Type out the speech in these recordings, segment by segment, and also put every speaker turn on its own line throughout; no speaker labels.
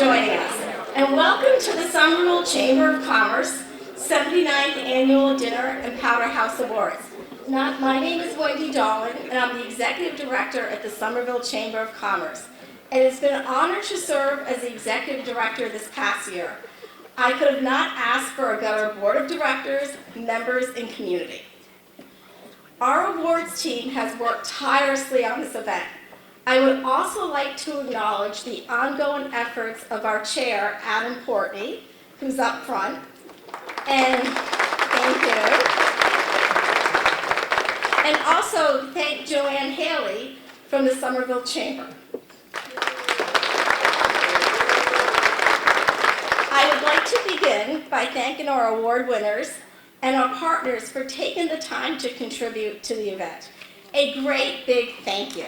joining us. And welcome to the Somerville Chamber of Commerce 79th Annual Dinner and Powderhouse Awards. My name is Wendy Dolan, and I'm the Executive Director at the Somerville Chamber of Commerce. It has been an honor to serve as the Executive Director this past year. I could have not asked for a better Board of Directors, members, and community. Our awards team has worked tirelessly on this event. I would also like to acknowledge the ongoing efforts of our chair, Adam Portney, who's up front, and thank you. And also thank Joanne Haley from the Somerville Chamber. I would like to begin by thanking our award winners and our partners for taking the time to contribute to the event. A great big thank you.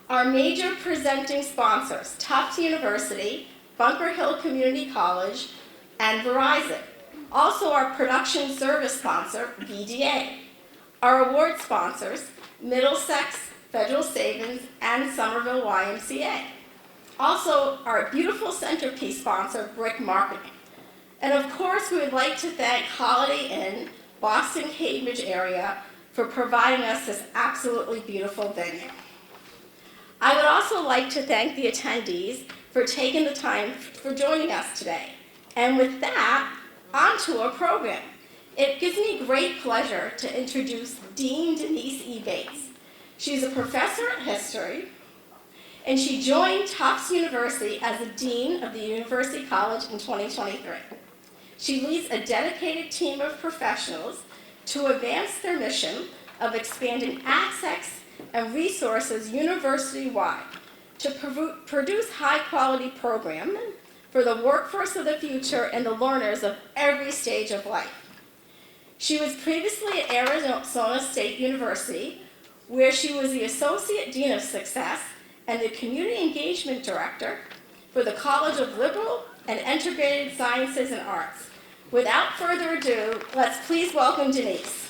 Our major presenting sponsors, Tufts University, Bunker Hill Community College, and Verizon. Also our production service sponsor, VDA. Our award sponsors, Middlesex Federal Savings and Somerville YMCA. Also our beautiful centerpiece sponsor, Brick Marketing. And of course, we would like to thank Holiday Inn, Boston Cambridge area, for providing us this absolutely beautiful venue. I would also like to thank the attendees for taking the time for joining us today. And with that, on to our program. It gives me great pleasure to introduce Dean Denise E. Bates. She's a professor of history, and she joined Tufts University as the Dean of the University College in 2023. She leads a dedicated team of professionals to advance their mission of expanding access and resources university-wide to produce high-quality programming for the workforce of the future and the learners of every stage of life. She was previously at Arizona State University, where she was the Associate Dean of Success and the Community Engagement Director for the College of Liberal and Integrated Sciences and Arts. Without further ado, let's please welcome Denise.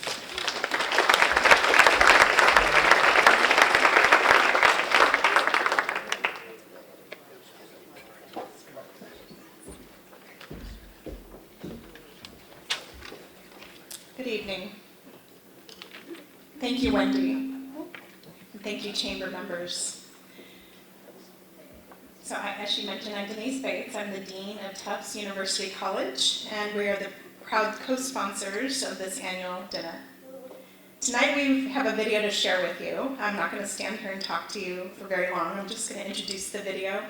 Good evening. Thank you, Wendy. And thank you, Chamber members. So as she mentioned, I'm Denise Bates. I'm the Dean of Tufts University College, and we are the proud co-sponsors of this annual dinner. Tonight we have a video to share with you. I'm not going to stand here and talk to you for very long. I'm just going to introduce the video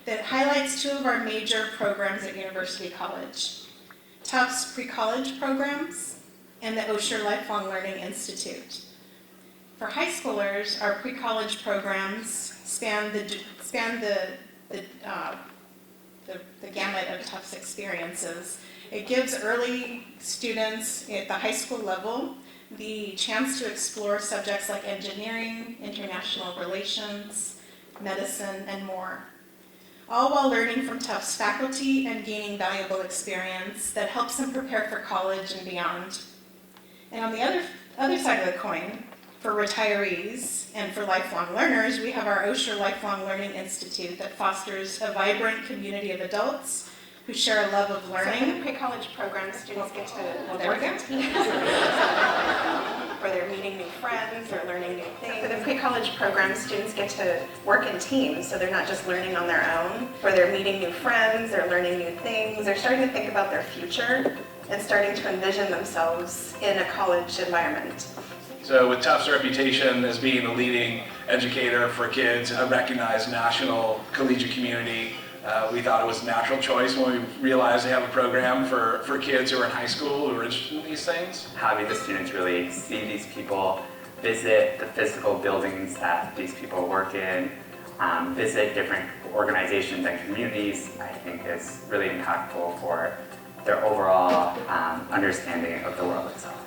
that highlights two of our major programs at University College: Tufts pre-college programs and the Osher Lifelong Learning Institute. For high schoolers, our pre-college programs span the gamut of Tufts experiences. It gives early students at the high school level the chance to explore subjects like engineering, international relations, medicine, and more, all while learning from Tufts faculty and gaining valuable experience that helps them prepare for college and beyond. And on the other side of the coin, for retirees and for lifelong learners, we have our Osher Lifelong Learning Institute that fosters a vibrant community of adults who share a love of learning.
So for the pre-college program, students get to, where they're meeting new friends or learning new things. For the pre-college program, students get to work in teams, so they're not just learning on their own, where they're meeting new friends, they're learning new things, they're starting to think about their future and starting to envision themselves in a college environment.
So with Tufts' reputation as being the leading educator for kids in a recognized national collegiate community, we thought it was a natural choice when we realized they have a program for kids who are in high school who are interested in these things.
Having the students really see these people, visit the physical buildings that these people work in, visit different organizations and communities, I think is really impactful for their overall understanding of the world itself.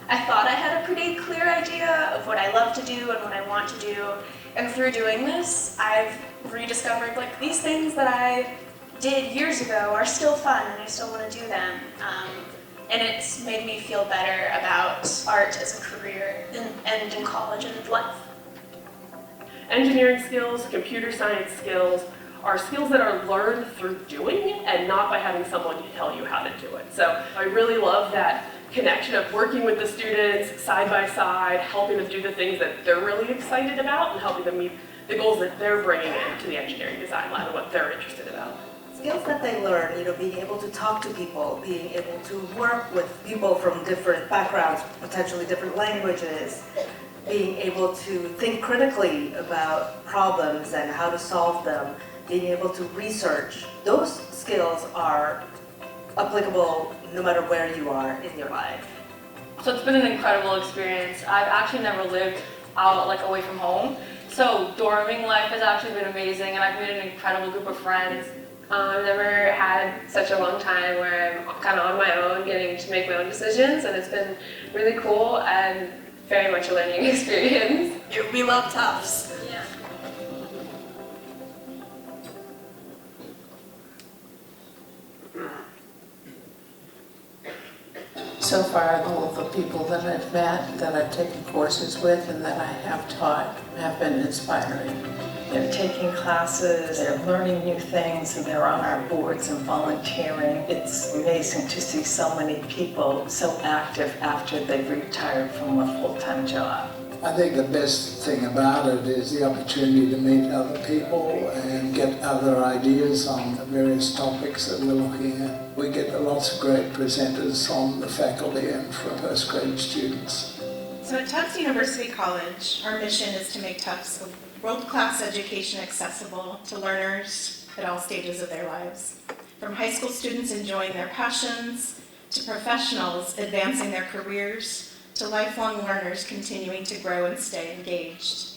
I thought I had a pretty clear idea of what I love to do and what I want to do, and through doing this, I've rediscovered like these things that I did years ago are still fun and I still want to do them. And it's made me feel better about art as a career and in college and life.
Engineering skills, computer science skills are skills that are learned through doing and not by having someone tell you how to do it. So I really love that connection of working with the students side by side, helping them do the things that they're really excited about and helping them meet the goals that they're bringing into the engineering design lab and what they're interested about.
Skills that they learn, being able to talk to people, being able to work with people from different backgrounds, potentially different languages, being able to think critically about problems and how to solve them, being able to research. Those skills are applicable no matter where you are in your life.
So it's been an incredible experience. I've actually never lived out away from home. So dorming life has actually been amazing, and I've made an incredible group of friends.
I've never had such a long time where I'm kind of on my own, getting to make my own decisions, and it's been really cool and very much a learning experience.
We love Tufts.
Yeah.
So far, all of the people that I've met, that I've taken courses with, and that I have taught have been inspiring.
They're taking classes, they're learning new things, and they're on our boards and volunteering. It's amazing to see so many people so active after they've retired from a full-time job.
I think the best thing about it is the opportunity to meet other people and get other ideas on the various topics that we're looking at. We get lots of great presenters from the faculty and from postgrad students.
So at Tufts University College, our mission is to make Tufts a world-class education accessible to learners at all stages of their lives. From high school students enjoying their passions, to professionals advancing their careers, to lifelong learners continuing to grow and stay engaged.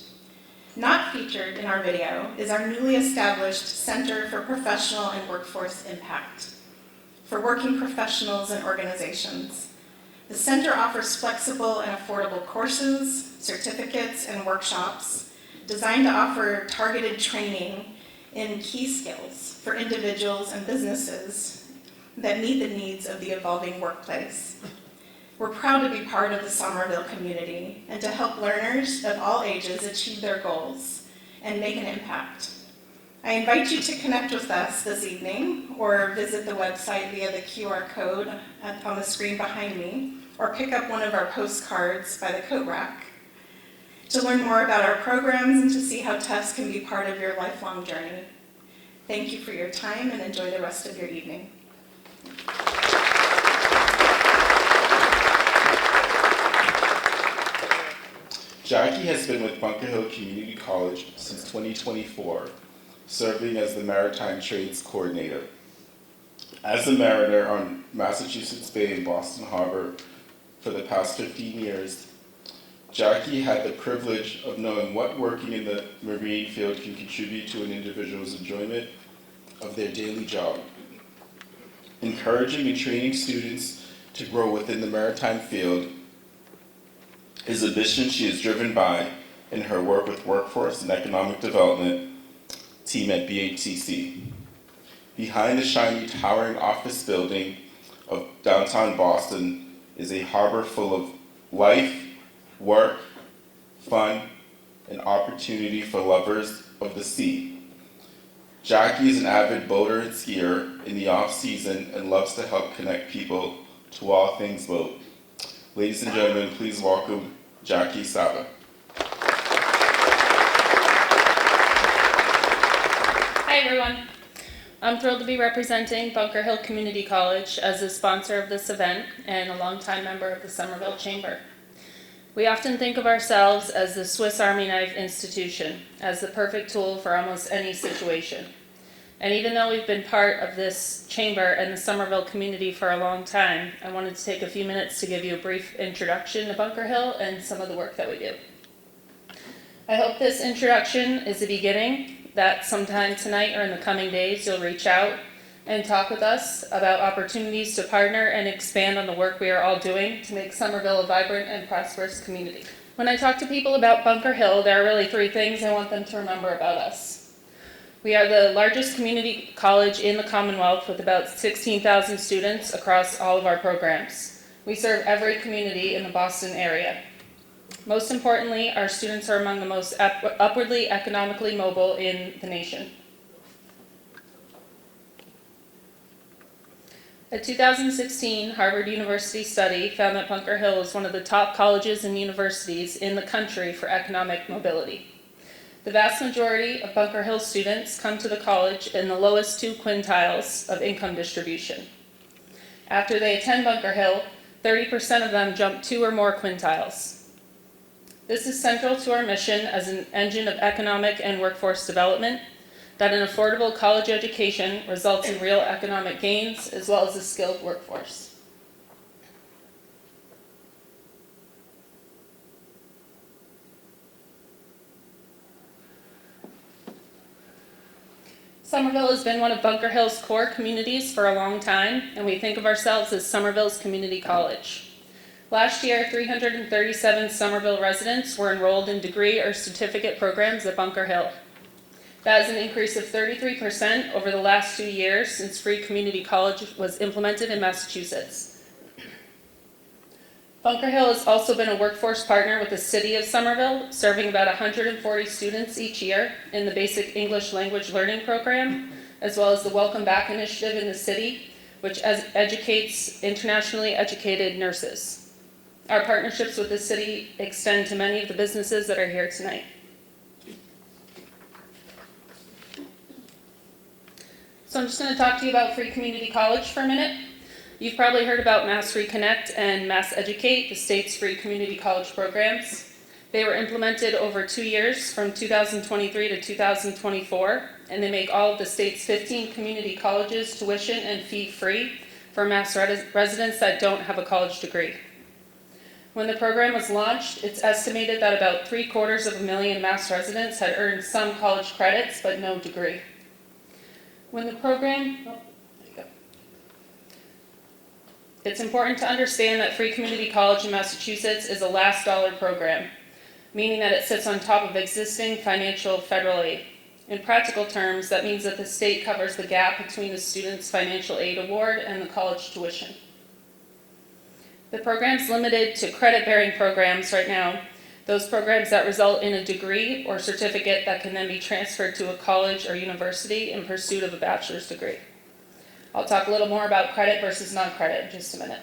Not featured in our video is our newly established Center for Professional and Workforce Impact for working professionals and organizations. The center offers flexible and affordable courses, certificates, and workshops designed to offer targeted training in key skills for individuals and businesses that meet the needs of the evolving workplace. We're proud to be part of the Somerville community and to help learners of all ages achieve their goals and make an impact. I invite you to connect with us this evening or visit the website via the QR code on the screen behind me, or pick up one of our postcards by the coat rack to learn more about our programs and to see how Tufts can be part of your lifelong journey. Thank you for your time and enjoy the rest of your evening.
Jackie has been with Bunker Hill Community College since 2024, serving as the Maritime Trades Coordinator. As a mariner on Massachusetts Bay and Boston Harbor for the past 15 years, Jackie had the privilege of knowing what working in the marine field can contribute to an individual's enjoyment of their daily job. Encouraging and training students to grow within the maritime field is a mission she is driven by in her work with Workforce and Economic Development team at BHCC. Behind the shiny, towering office building of downtown Boston is a harbor full of life, work, fun, and opportunity for lovers of the sea. Jackie is an avid boater and skier in the off-season and loves to help connect people to all things boat. Ladies and gentlemen, please welcome Jackie Saba.
Hi everyone. I'm thrilled to be representing Bunker Hill Community College as the sponsor of this event and a longtime member of the Somerville Chamber. We often think of ourselves as the Swiss Army knife institution, as the perfect tool for almost any situation. And even though we've been part of this chamber and the Somerville community for a long time, I wanted to take a few minutes to give you a brief introduction to Bunker Hill and some of the work that we do. I hope this introduction is the beginning, that sometime tonight or in the coming days you'll reach out and talk with us about opportunities to partner and expand on the work we are all doing to make Somerville a vibrant and prosperous community. When I talk to people about Bunker Hill, there are really three things I want them to remember about us. We are the largest community college in the Commonwealth with about 16,000 students across all of our programs. We serve every community in the Boston area. Most importantly, our students are among the most upwardly economically mobile in the nation. A 2016 Harvard University study found that Bunker Hill is one of the top colleges and universities in the country for economic mobility. The vast majority of Bunker Hill students come to the college in the lowest 2 quintiles of income distribution. After they attend Bunker Hill, 30% of them jump 2 or more quintiles. This is central to our mission as an engine of economic and workforce development, that an affordable college education results in real economic gains as well as a skilled workforce. Somerville has been one of Bunker Hill's core communities for a long time, and we think of ourselves as Somerville's community college. Last year, 337 Somerville residents were enrolled in degree or certificate programs at Bunker Hill. That is an increase of 33% over the last 2 years since free community college was implemented in Massachusetts. Bunker Hill has also been a workforce partner with the City of Somerville, serving about 140 students each year in the Basic English Language Learning Program, as well as the Welcome Back initiative in the city, which educates internationally educated nurses. Our partnerships with the city extend to many of the businesses that are here tonight. So I'm just going to talk to you about free community college for a minute. You've probably heard about Mass Reconnect and Mass Educate, the state's free community college programs. They were implemented over 2 years from 2023 to 2024, and they make all of the state's 15 community colleges tuition and fee free for Mass residents that don't have a college degree. When the program was launched, it's estimated that about 750,000 Mass residents had earned some college credits but no degree. When the program, it's important to understand that free community college in Massachusetts is a last dollar program, meaning that it sits on top of existing financial federal aid. In practical terms, that means that the state covers the gap between the student's financial aid award and the college tuition. The program's limited to credit-bearing programs right now, those programs that result in a degree or certificate that can then be transferred to a college or university in pursuit of a bachelor's degree. I'll talk a little more about credit versus non-credit in just a minute.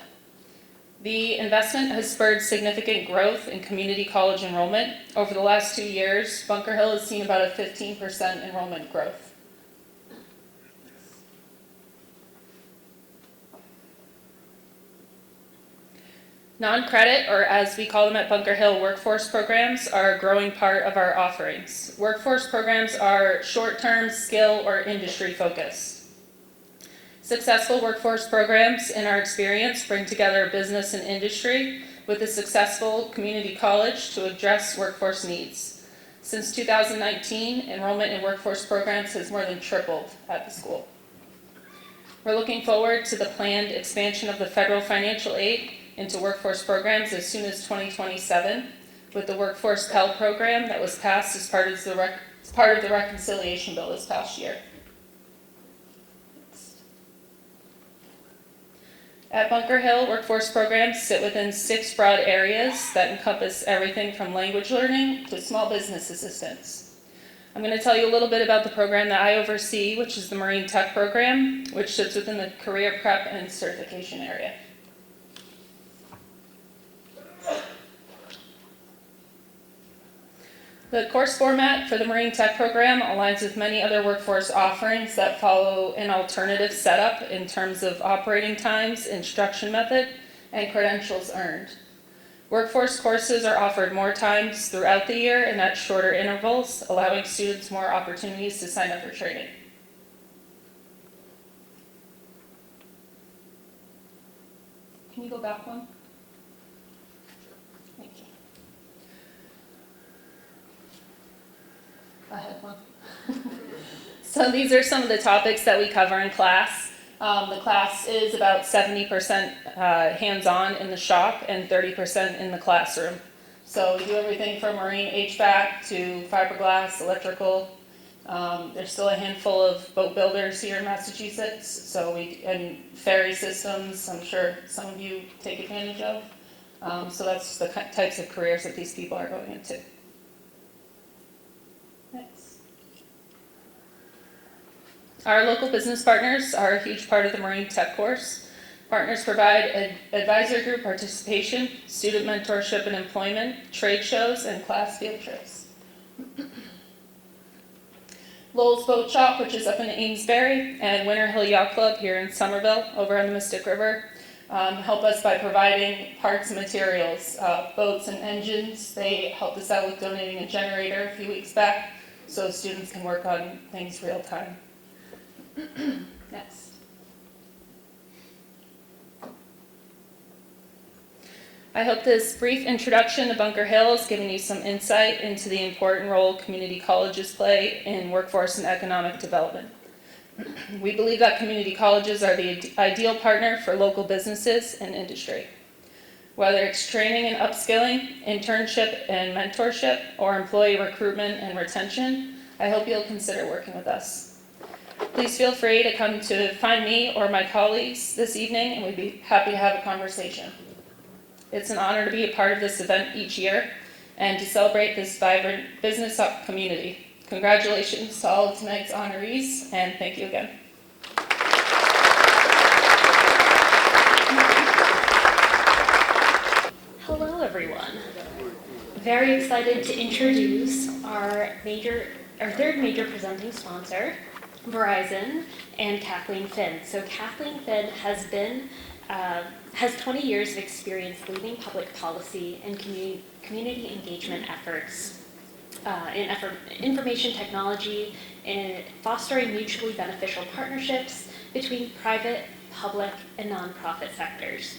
The investment has spurred significant growth in community college enrollment. Over the last 2 years, Bunker Hill has seen about a 15% enrollment growth. Non-credit, or as we call them at Bunker Hill, workforce programs are a growing part of our offerings. Workforce programs are short-term, skill, or industry focused. Successful workforce programs, in our experience, bring together business and industry with a successful community college to address workforce needs. Since 2019, enrollment in workforce programs has more than tripled at the school. We're looking forward to the planned expansion of the federal financial aid into workforce programs as soon as 2027, with the Workforce Pell Program that was passed as part of the reconciliation bill this past year. At Bunker Hill, workforce programs sit within 6 broad areas that encompass everything from language learning to small business assistance. I'm going to tell you a little bit about the program that I oversee, which is the Marine Tech Program, which sits within the career prep and certification area. The course format for the Marine Tech Program aligns with many other workforce offerings that follow an alternative setup in terms of operating times, instruction method, and credentials earned. Workforce courses are offered more times throughout the year and at shorter intervals, allowing students more opportunities to sign up for training. Can you go back one? Thank you. Ahead one. So these are some of the topics that we cover in class. The class is about 70% hands-on in the shop and 30% in the classroom. So we do everything from marine HVAC to fiberglass, electrical. There's still a handful of boat builders here in Massachusetts, and ferry systems, I'm sure some of you take advantage of. So that's the types of careers that these people are going into. Next. Our local business partners are a huge part of the Marine Tech course. Partners provide advisor group participation, student mentorship and employment, trade shows, and class field trips. Lowell's Boat Shop, which is up in Amesbury, and Winter Hill Yacht Club here in Somerville, over on the Mystic River, help us by providing parts and materials, boats and engines. They helped us out with donating a generator a few weeks back so students can work on things real time. Next. I hope this brief introduction to Bunker Hill has given you some insight into the important role community colleges play in workforce and economic development. We believe that community colleges are the ideal partner for local businesses and industry. Whether it's training and upskilling, internship and mentorship, or employee recruitment and retention, I hope you'll consider working with us. Please feel free to come to find me or my colleagues this evening, and we'd be happy to have a conversation. It's an honor to be a part of this event each year and to celebrate this vibrant business community. Congratulations to all of tonight's honorees, and thank you again.
Hello, everyone. Very excited to introduce our third major presenting sponsor, Verizon, and Kathleen Finn. So Kathleen Finn has 20 years of experience leading public policy and community engagement efforts in information technology and fostering mutually beneficial partnerships between private, public, and nonprofit sectors.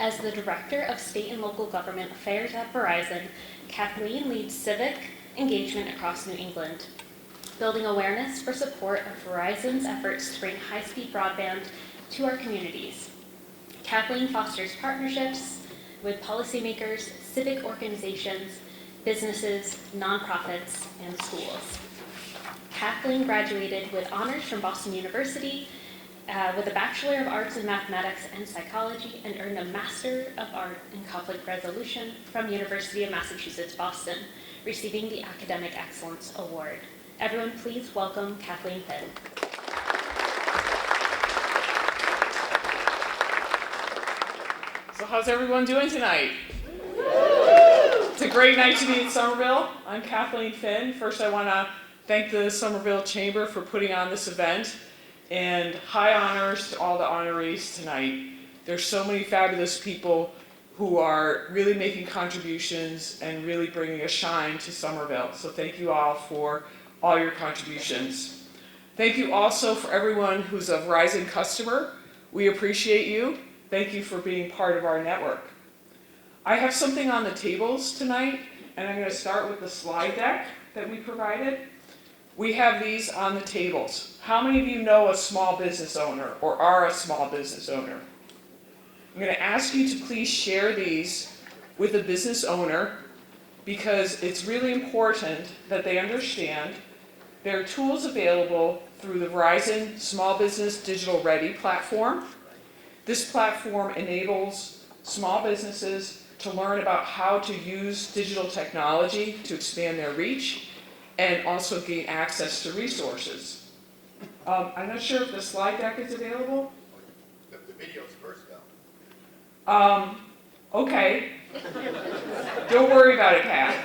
As the Director of State and Local Government Affairs at Verizon, Kathleen leads civic engagement across New England, building awareness for support of Verizon's efforts to bring high-speed broadband to our communities. Kathleen fosters partnerships with policymakers, civic organizations, businesses, nonprofits, and schools. Kathleen graduated with honors from Boston University with a Bachelor of Arts in Mathematics and Psychology, and earned a Master of Art in Conflict Resolution from University of Massachusetts, Boston, receiving the Academic Excellence Award. Everyone, please welcome Kathleen Finn.
So how's everyone doing tonight? It's a great night to be in Somerville. I'm Kathleen Finn. First, I want to thank the Somerville Chamber for putting on this event, and high honors to all the honorees tonight. There's so many fabulous people who are really making contributions and really bringing a shine to Somerville. So thank you all for all your contributions. Thank you also for everyone who's a Verizon customer. We appreciate you. Thank you for being part of our network. I have something on the tables tonight, and I'm going to start with the slide deck that we provided. We have these on the tables. How many of you know a small business owner or are a small business owner? I'm going to ask you to please share these with a business owner because it's really important that they understand there are tools available through the Verizon Small Business Digital Ready platform. This platform enables small businesses to learn about how to use digital technology to expand their reach and also gain access to resources. I'm not sure if the slide deck is available.
The video's first though.
Okay. Don't worry about it, Pat.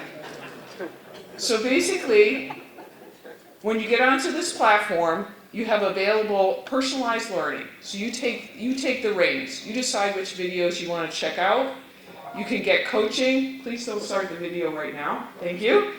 So basically, when you get onto this platform, you have available personalized learning. So you take the reins. You decide which videos you want to check out. You can get coaching. Please don't start the video right now. Thank you.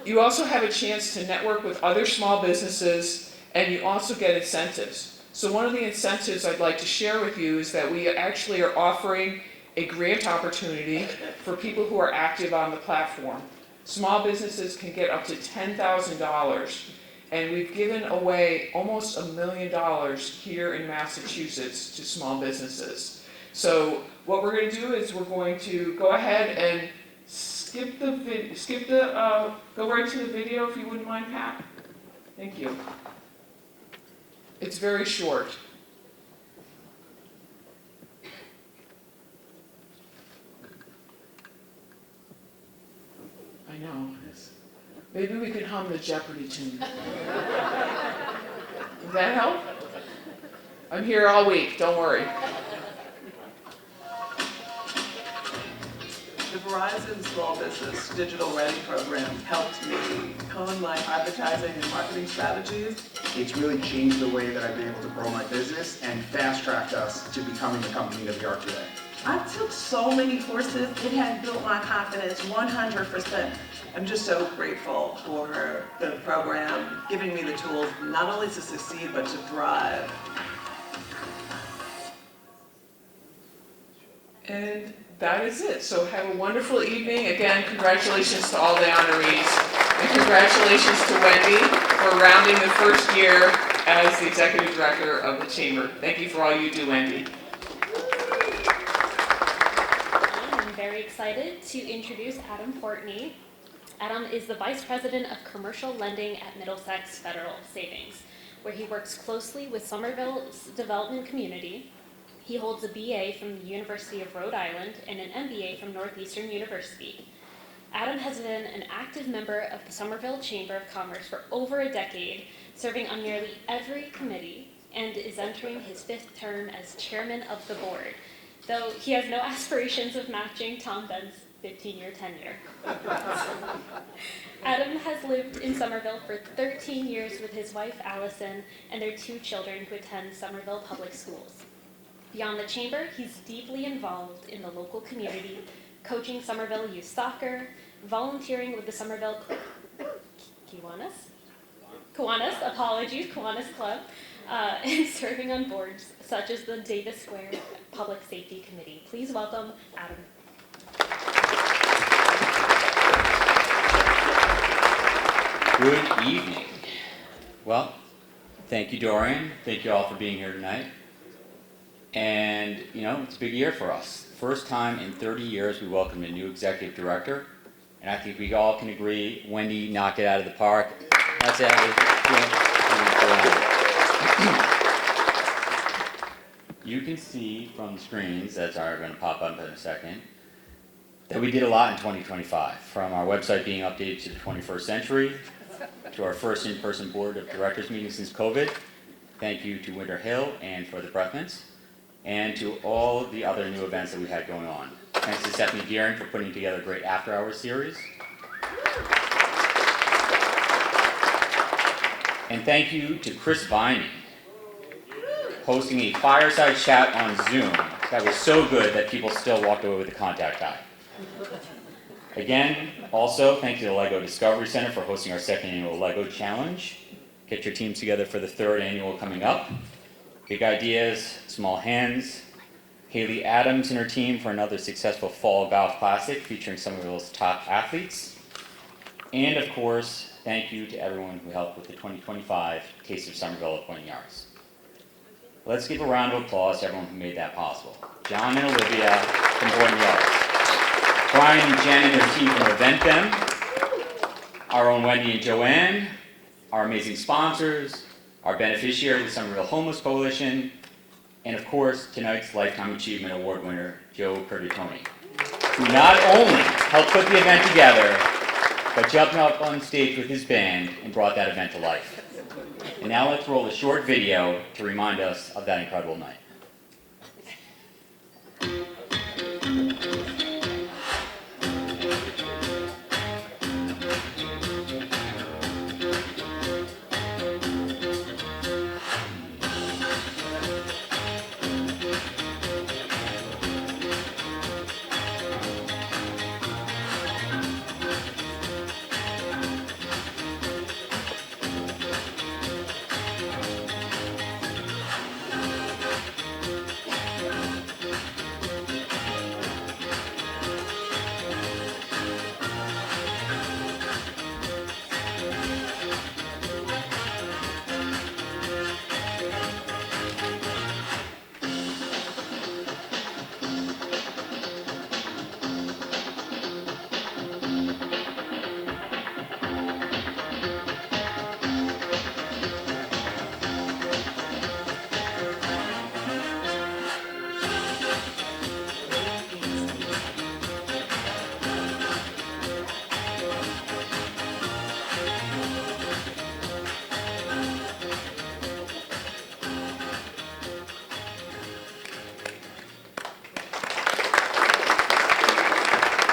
You also have a chance to network with other small businesses, and you also get incentives. So one of the incentives I'd like to share with you is that we actually are offering a grant opportunity for people who are active on the platform. Small businesses can get up to $10,000, and we've given away almost $1 million here in Massachusetts to small businesses. So what we're going to do is we're going to go ahead and go right to the video if you wouldn't mind, Pat. Thank you. It's very short. I know. Maybe we could hum the Jeopardy tune. Does that help? I'm here all week, don't worry.
The Verizon Small Business Digital Ready program helped me hone my advertising and marketing strategies.
It's really changed the way that I've been able to grow my business and fast-tracked us to becoming the company that we are today.
I took so many courses, it has built my confidence 100%. I'm just so grateful for the program giving me the tools not only to succeed but to thrive.
And that is it. So have a wonderful evening. Again, congratulations to all the honorees. And congratulations to Wendy for rounding the first year as the Executive Director of the Chamber. Thank you for all you do, Wendy.
I'm very excited to introduce Adam Portney. Adam is the Vice President of Commercial Lending at Middlesex Federal Savings, where he works closely with Somerville's development community. He holds a BA from the University of Rhode Island and an MBA from Northeastern University. Adam has been an active member of the Somerville Chamber of Commerce for over a decade, serving on nearly every committee, and is entering his 5th term as chairman of the board, though he has no aspirations of matching Tom Benn's 15-year tenure. Adam has lived in Somerville for 13 years with his wife Allison and their 2 children who attend Somerville Public Schools. Beyond the chamber, he's deeply involved in the local community, coaching Somerville youth soccer, volunteering with the Somerville Kiwanis Club, and serving on boards such as the Davis Square Public Safety Committee. Please welcome Adam.
Good evening. Well, thank you, Dorian. Thank you all for being here tonight. And, you know, it's a big year for us. First time in 30 years we welcomed a new executive director. And I think we all can agree, Wendy knocked it out of the park. That's it. You can see from the screens that are going to pop up in a second that we did a lot in 2025. From our website being updated to the 21st century, to our first in-person board of directors meeting since COVID. Thank you to Winter Hill and for the Breathments, and to all the other new events that we had going on. Thanks to Stephanie Gearing for putting together a great after-hours series. And thank you to Chris Vining, hosting a fireside chat on Zoom that was so good that people still walked away with a contact high. Again, also, thank you to the LEGO Discovery Center for hosting our 2nd annual LEGO Challenge. Get your teams together for the 3rd annual coming up. Big ideas, small hands. Haley Adams and her team for another successful Fall Golf Classic featuring Somerville's top athletes. And of course, thank you to everyone who helped with the 2025 Taste of Somerville at Point Yards. Let's give a round of applause to everyone who made that possible. John and Olivia from Point Yards. Brian and Jen and their team from EventThem, our own Wendy and Joanne, our amazing sponsors, our beneficiary, the Somerville Homeless Coalition, and of course, tonight's Lifetime Achievement Award winner, Joe Curtatone, who not only helped put the event together, but jumped up on stage with his band and brought that event to life. And now let's roll a short video to remind us of that incredible night.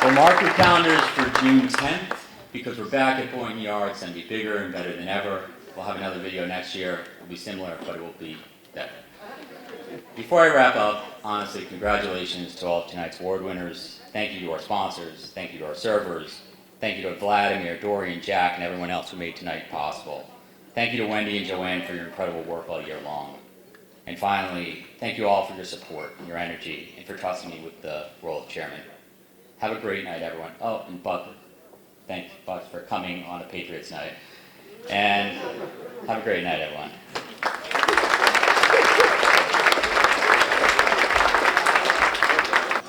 Well, mark your calendars for June 10th, because we're back at Boynton Yard. It's going to be bigger and better than ever. We'll have another video next year. It'll be similar, but it will be better. Before I wrap up, honestly, congratulations to all of tonight's award winners. Thank you to our sponsors. Thank you to our servers. Thank you to Vladimir, Dorian, Jack, and everyone else who made tonight possible. Thank you to Wendy and Joanne for your incredible work all year long. And finally, thank you all for your support and your energy and for trusting me with the role of chairman. Have a great night, everyone. Oh, and Buck, thanks, Buck, for coming on a Patriots night. And have a great night, everyone.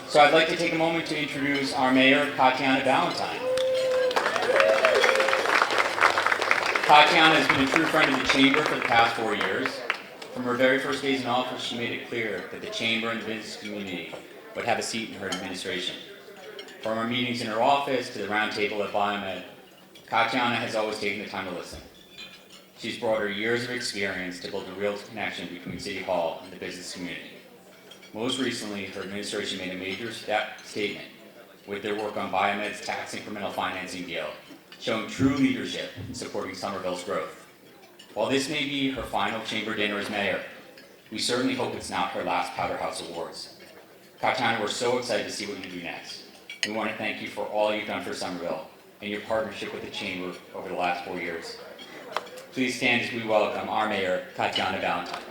So I'd like to take a moment to introduce our mayor, Katiana Valentine. Katiana has been a true friend of the Chamber for the past 4 years. From her very first days in office, she made it clear that the Chamber and the business community would have a seat in her administration. From our meetings in her office to the roundtable at Biomed, Katiana has always taken the time to listen. She's brought her years of experience to build a real connection between City Hall and the business community. Most recently, her administration made a major statement with their work on Biomed's tax incremental financing deal, showing true leadership in supporting Somerville's growth. While this may be her final chamber dinner as mayor, we certainly hope it's not her last Powderhouse Awards. Katiana, we're so excited to see what you do next. We want to thank you for all you've done for Somerville and your partnership with the Chamber over the last 4 years. Please stand as we welcome our mayor, Katiana Valentine.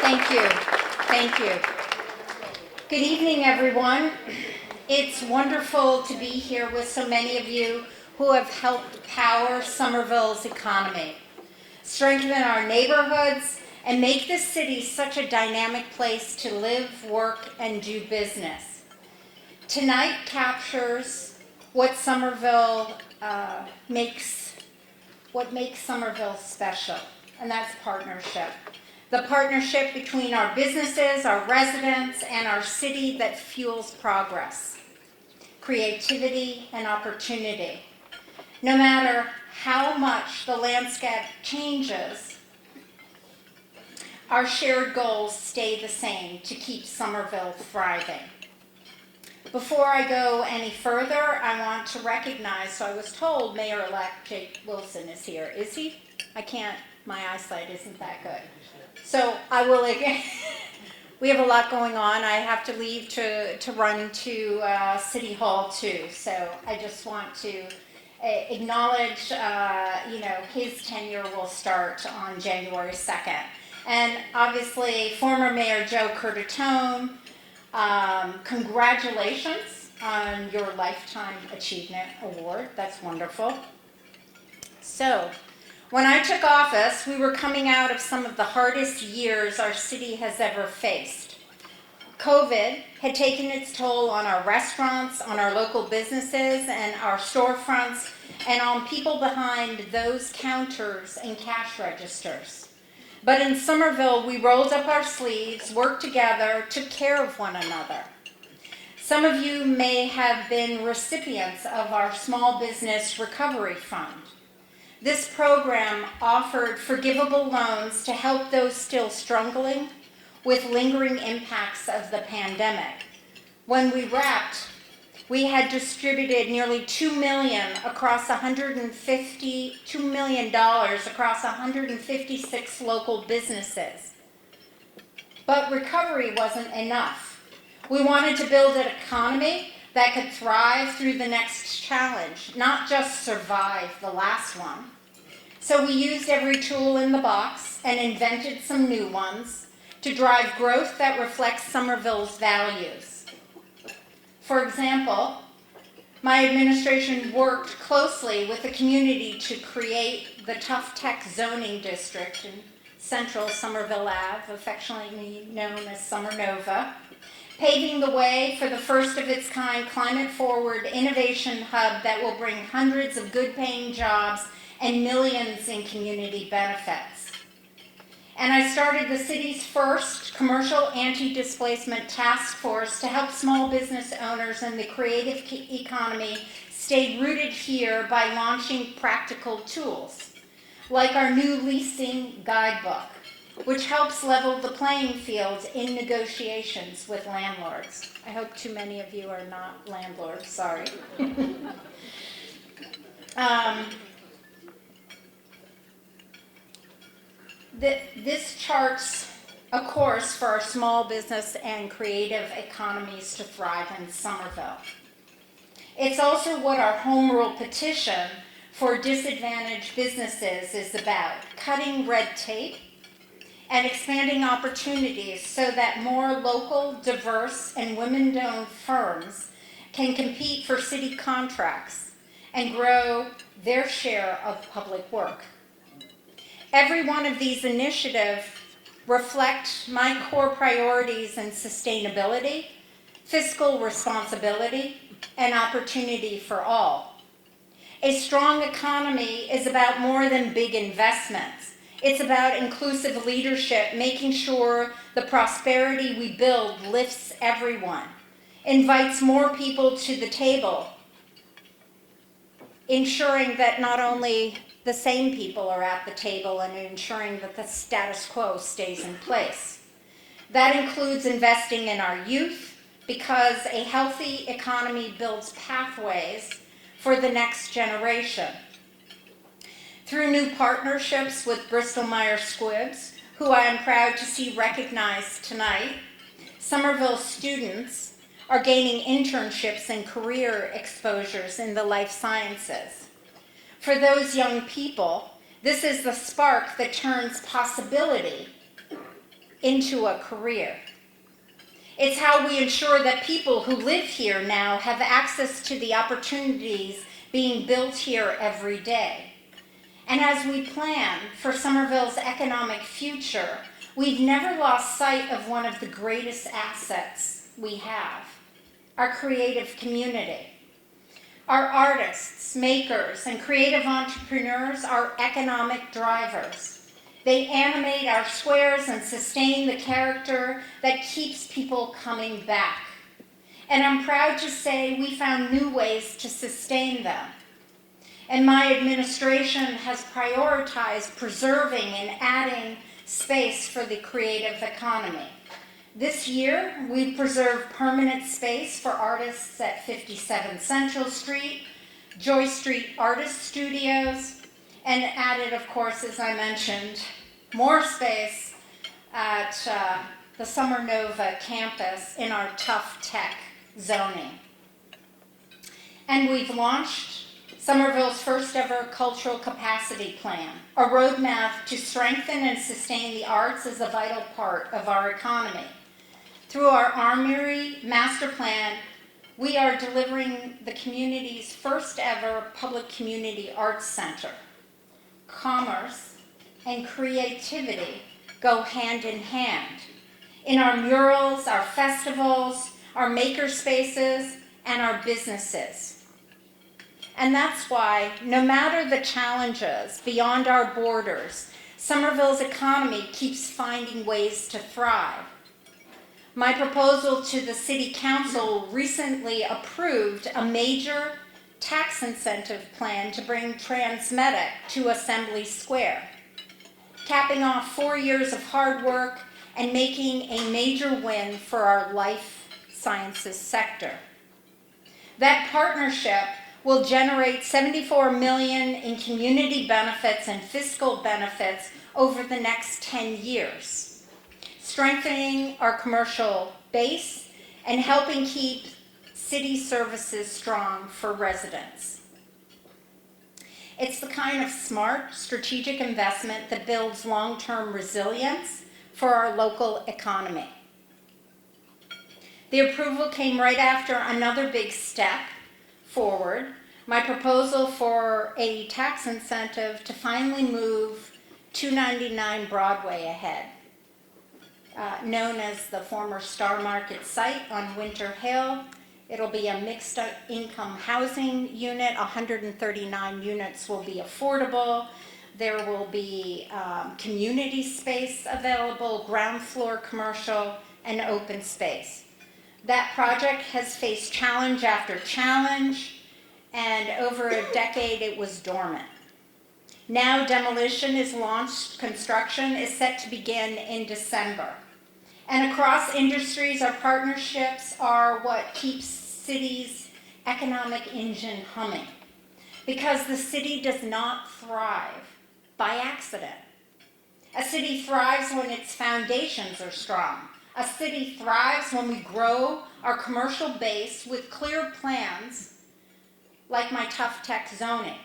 Thank you. Thank you. Good evening, everyone. It's wonderful to be here with so many of you who have helped power Somerville's economy, strengthen our neighborhoods, and make this city such a dynamic place to live, work, and do business. Tonight captures what makes Somerville special, and that's partnership. The partnership between our businesses, our residents, and our city that fuels progress, creativity, and opportunity. No matter how much the landscape changes, our shared goals stay the same to keep Somerville thriving. Before I go any further, I want to recognize, so I was told Mayor-elect Jake Wilson is here. Is he? I can't, my eyesight isn't that good. So I will, again, we have a lot going on. I have to leave to run to City Hall too. So I just want to acknowledge, his tenure will start on January 2nd. And obviously, former Mayor Joe Curtatone, congratulations on your Lifetime Achievement Award. That's wonderful. So, when I took office, we were coming out of some of the hardest years our city has ever faced. COVID had taken its toll on our restaurants, on our local businesses, and our storefronts, and on people behind those counters and cash registers. But in Somerville, we rolled up our sleeves, worked together, took care of one another. Some of you may have been recipients of our Small Business Recovery Fund. This program offered forgivable loans to help those still struggling with lingering impacts of the pandemic. When we wrapped, we had distributed nearly $2 million across 156 local businesses. But recovery wasn't enough. We wanted to build an economy that could thrive through the next challenge, not just survive the last one. So we used every tool in the box and invented some new ones to drive growth that reflects Somerville's values. For example, my administration worked closely with the community to create the Tough Tech zoning district in central Somerville Ave, affectionately known as Sommernova, paving the way for the first of its kind climate-forward innovation hub that will bring hundreds of good-paying jobs and millions in community benefits. And I started the city's first commercial anti-displacement task force to help small business owners and the creative economy stay rooted here by launching practical tools, like our new leasing guidebook, which helps level the playing field in negotiations with landlords. I hope too many of you are not landlords, sorry. This charts a course for our small business and creative economies to thrive in Somerville. It's also what our home rule petition for disadvantaged businesses is about, cutting red tape and expanding opportunities so that more local, diverse, and women-owned firms can compete for city contracts and grow their share of public work. Every one of these initiatives reflect my core priorities in sustainability, fiscal responsibility, and opportunity for all. A strong economy is about more than big investments. It's about inclusive leadership, making sure the prosperity we build lifts everyone, invites more people to the table, ensuring that not only the same people are at the table and ensuring that the status quo stays in place. That includes investing in our youth, because a healthy economy builds pathways for the next generation. Through new partnerships with Bristol-Myers Squibb, who I am proud to see recognized tonight, Somerville students are gaining internships and career exposures in the life sciences. For those young people, this is the spark that turns possibility into a career. It's how we ensure that people who live here now have access to the opportunities being built here every day. And as we plan for Somerville's economic future, we've never lost sight of one of the greatest assets we have, our creative community. Our artists, makers, and creative entrepreneurs are economic drivers. They animate our squares and sustain the character that keeps people coming back. And I'm proud to say we found new ways to sustain them. And my administration has prioritized preserving and adding space for the creative economy. This year, we preserved permanent space for artists at 57 Central Street, Joy Street Artist Studios, and added, of course, as I mentioned, more space at the Summer Nova campus in our tough tech zoning. And we've launched Somerville's first ever cultural capacity plan, a roadmap to strengthen and sustain the arts as a vital part of our economy. Through our Armory Master Plan, we are delivering the community's first ever public community arts center. Commerce and creativity go hand in hand in our murals, our festivals, our maker spaces, and our businesses. And that's why, no matter the challenges beyond our borders, Somerville's economy keeps finding ways to thrive. My proposal to the City Council recently approved a major tax incentive plan to bring Transmedic to Assembly Square, capping off 4 years of hard work and making a major win for our life sciences sector. That partnership will generate $74 million in community benefits and fiscal benefits over the next 10 years, strengthening our commercial base and helping keep city services strong for residents. It's the kind of smart, strategic investment that builds long-term resilience for our local economy. The approval came right after another big step forward, my proposal for a tax incentive to finally move 299 Broadway ahead, known as the former Star Market site on Winter Hill. It'll be a mixed income housing unit. 139 units will be affordable. There will be community space available, ground floor commercial, and open space. That project has faced challenge after challenge, and over a decade it was dormant. Now demolition is launched, construction is set to begin in December. And across industries, our partnerships are what keeps cities' economic engine humming. Because the city does not thrive by accident. A city thrives when its foundations are strong. A city thrives when we grow our commercial base with clear plans like my Tough Tech zoning,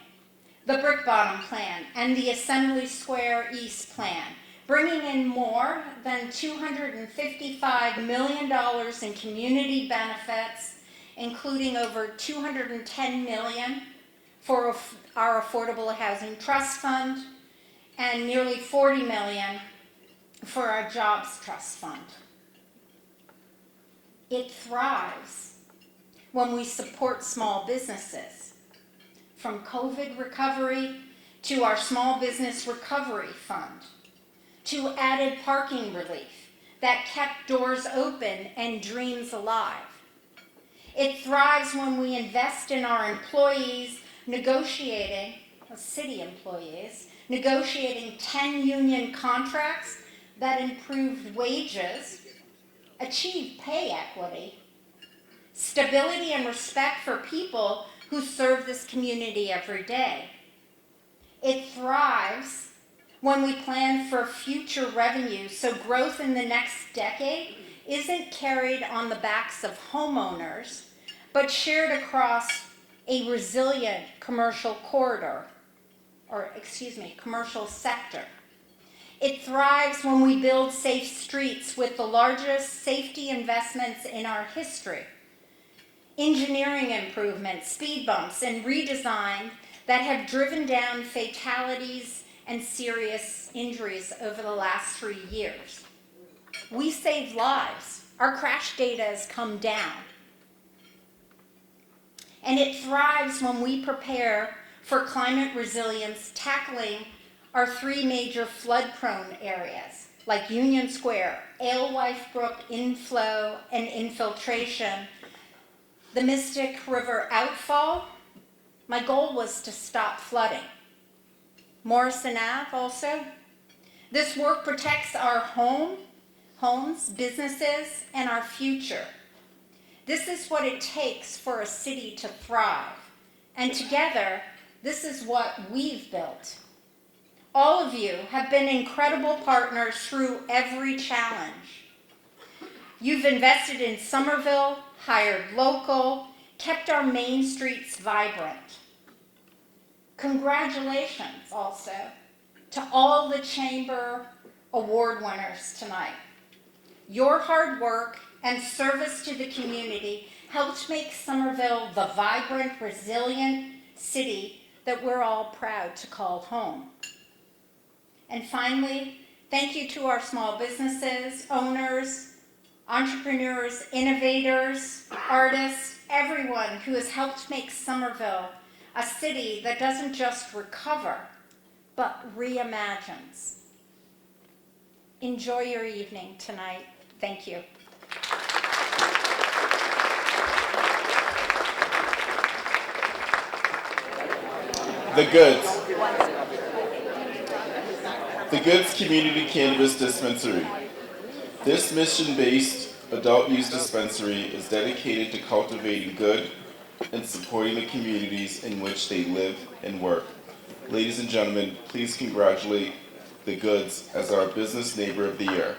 the Brick Bottom Plan, and the Assembly Square East Plan, bringing in more than $255 million in community benefits, including over $210 million for our Affordable Housing Trust Fund, and nearly $40 million for our Jobs Trust Fund. It thrives when we support small businesses, from COVID recovery to our Small Business Recovery Fund, to added parking relief that kept doors open and dreams alive. It thrives when we invest in our employees city employees, negotiating 10 union contracts that improved wages, achieved pay equity, stability and respect for people who serve this community every day. It thrives when we plan for future revenue so growth in the next decade isn't carried on the backs of homeowners, but shared across a resilient commercial commercial sector. It thrives when we build safe streets with the largest safety investments in our history. Engineering improvements, speed bumps, and redesign that have driven down fatalities and serious injuries over the last 3 years. We save lives. Our crash data has come down. And it thrives when we prepare for climate resilience, tackling our 3 major flood-prone areas, like Union Square, Alewife Brook inflow and infiltration, the Mystic River outfall. My goal was to stop flooding. Morrison Ave also. This work protects our homes, businesses, and our future. This is what it takes for a city to thrive. And together, this is what we've built. All of you have been incredible partners through every challenge. You've invested in Somerville, hired local, kept our main streets vibrant. Congratulations also to all the Chamber Award winners tonight. Your hard work and service to the community helped make Somerville the vibrant, resilient city that we're all proud to call home. And finally, thank you to our small businesses, owners, entrepreneurs, innovators, artists, everyone who has helped make Somerville a city that doesn't just recover, but reimagines. Enjoy your evening tonight. Thank you.
The Goods. The Goods Community Cannabis Dispensary. This mission-based adult use dispensary is dedicated to cultivating good and supporting the communities in which they live and work. Ladies and gentlemen, please congratulate The Goods as our Business Neighbor of the Year.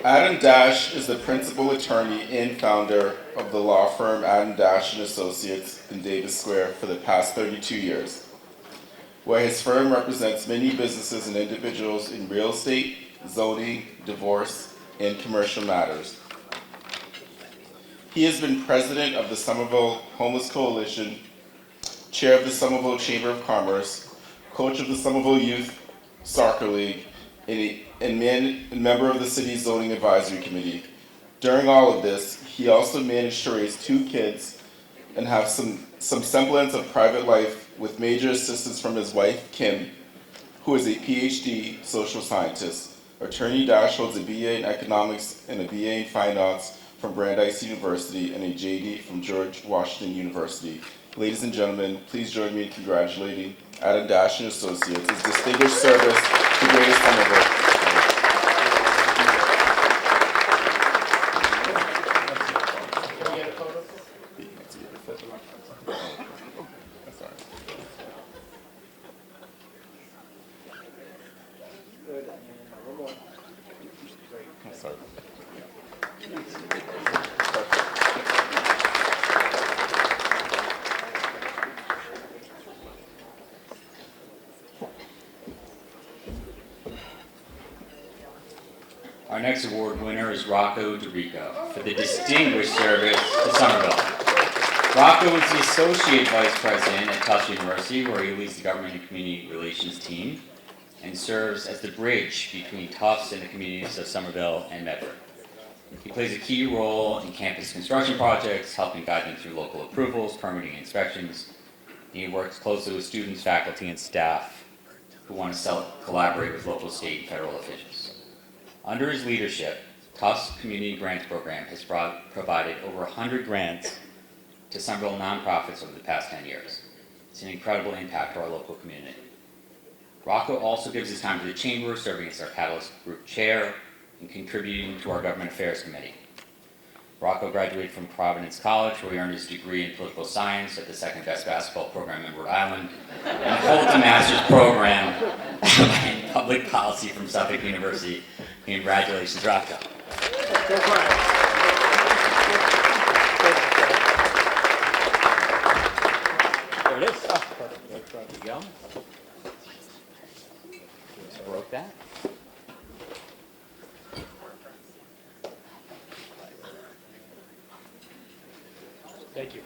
Adam Dash is the principal attorney and founder of the law firm Adam Dash & Associates in Davis Square for the past 32 years, where his firm represents many businesses and individuals in real estate, zoning, divorce, and commercial matters. He has been president of the Somerville Homeless Coalition, chair of the Somerville Chamber of Commerce, coach of the Somerville Youth Soccer League, and and member of the city's zoning advisory committee. During all of this, he also managed to raise 2 kids and have some semblance of private life with major assistance from his wife, Kim, who is a PhD social scientist. Attorney Dash holds a BA in economics and a BA in fine arts from Brandeis University and a JD from George Washington University. Ladies and gentlemen, please join me in congratulating Adam Dash and Associates, his distinguished service to Greater Somerville.
Our next award winner is Rocco DeRico for the distinguished service to Somerville. Rocco is the Associate Vice President at Tufts University, where he leads the Government and Community Relations team and serves as the bridge between Tufts and the communities of Somerville and Medford. He plays a key role in campus construction projects, helping guide them through local approvals, permitting, and inspections. He works closely with students, faculty, and staff who want to collaborate with local, state, and federal officials. Under his leadership, Tufts Community Grants Program has provided over 100 grants to Somerville nonprofits over the past 10 years. It's an incredible impact to our local community. Rocco also gives his time to the Chamber, serving as our Catalyst Group Chair and contributing to our Government Affairs Committee. Rocco graduated from Providence College, where he earned his degree in political science at the second best basketball program in Rhode Island, and holds a master's program in public policy from Suffolk University. Congratulations, Rocco. There it is. There you go. Just broke that.
Thank you.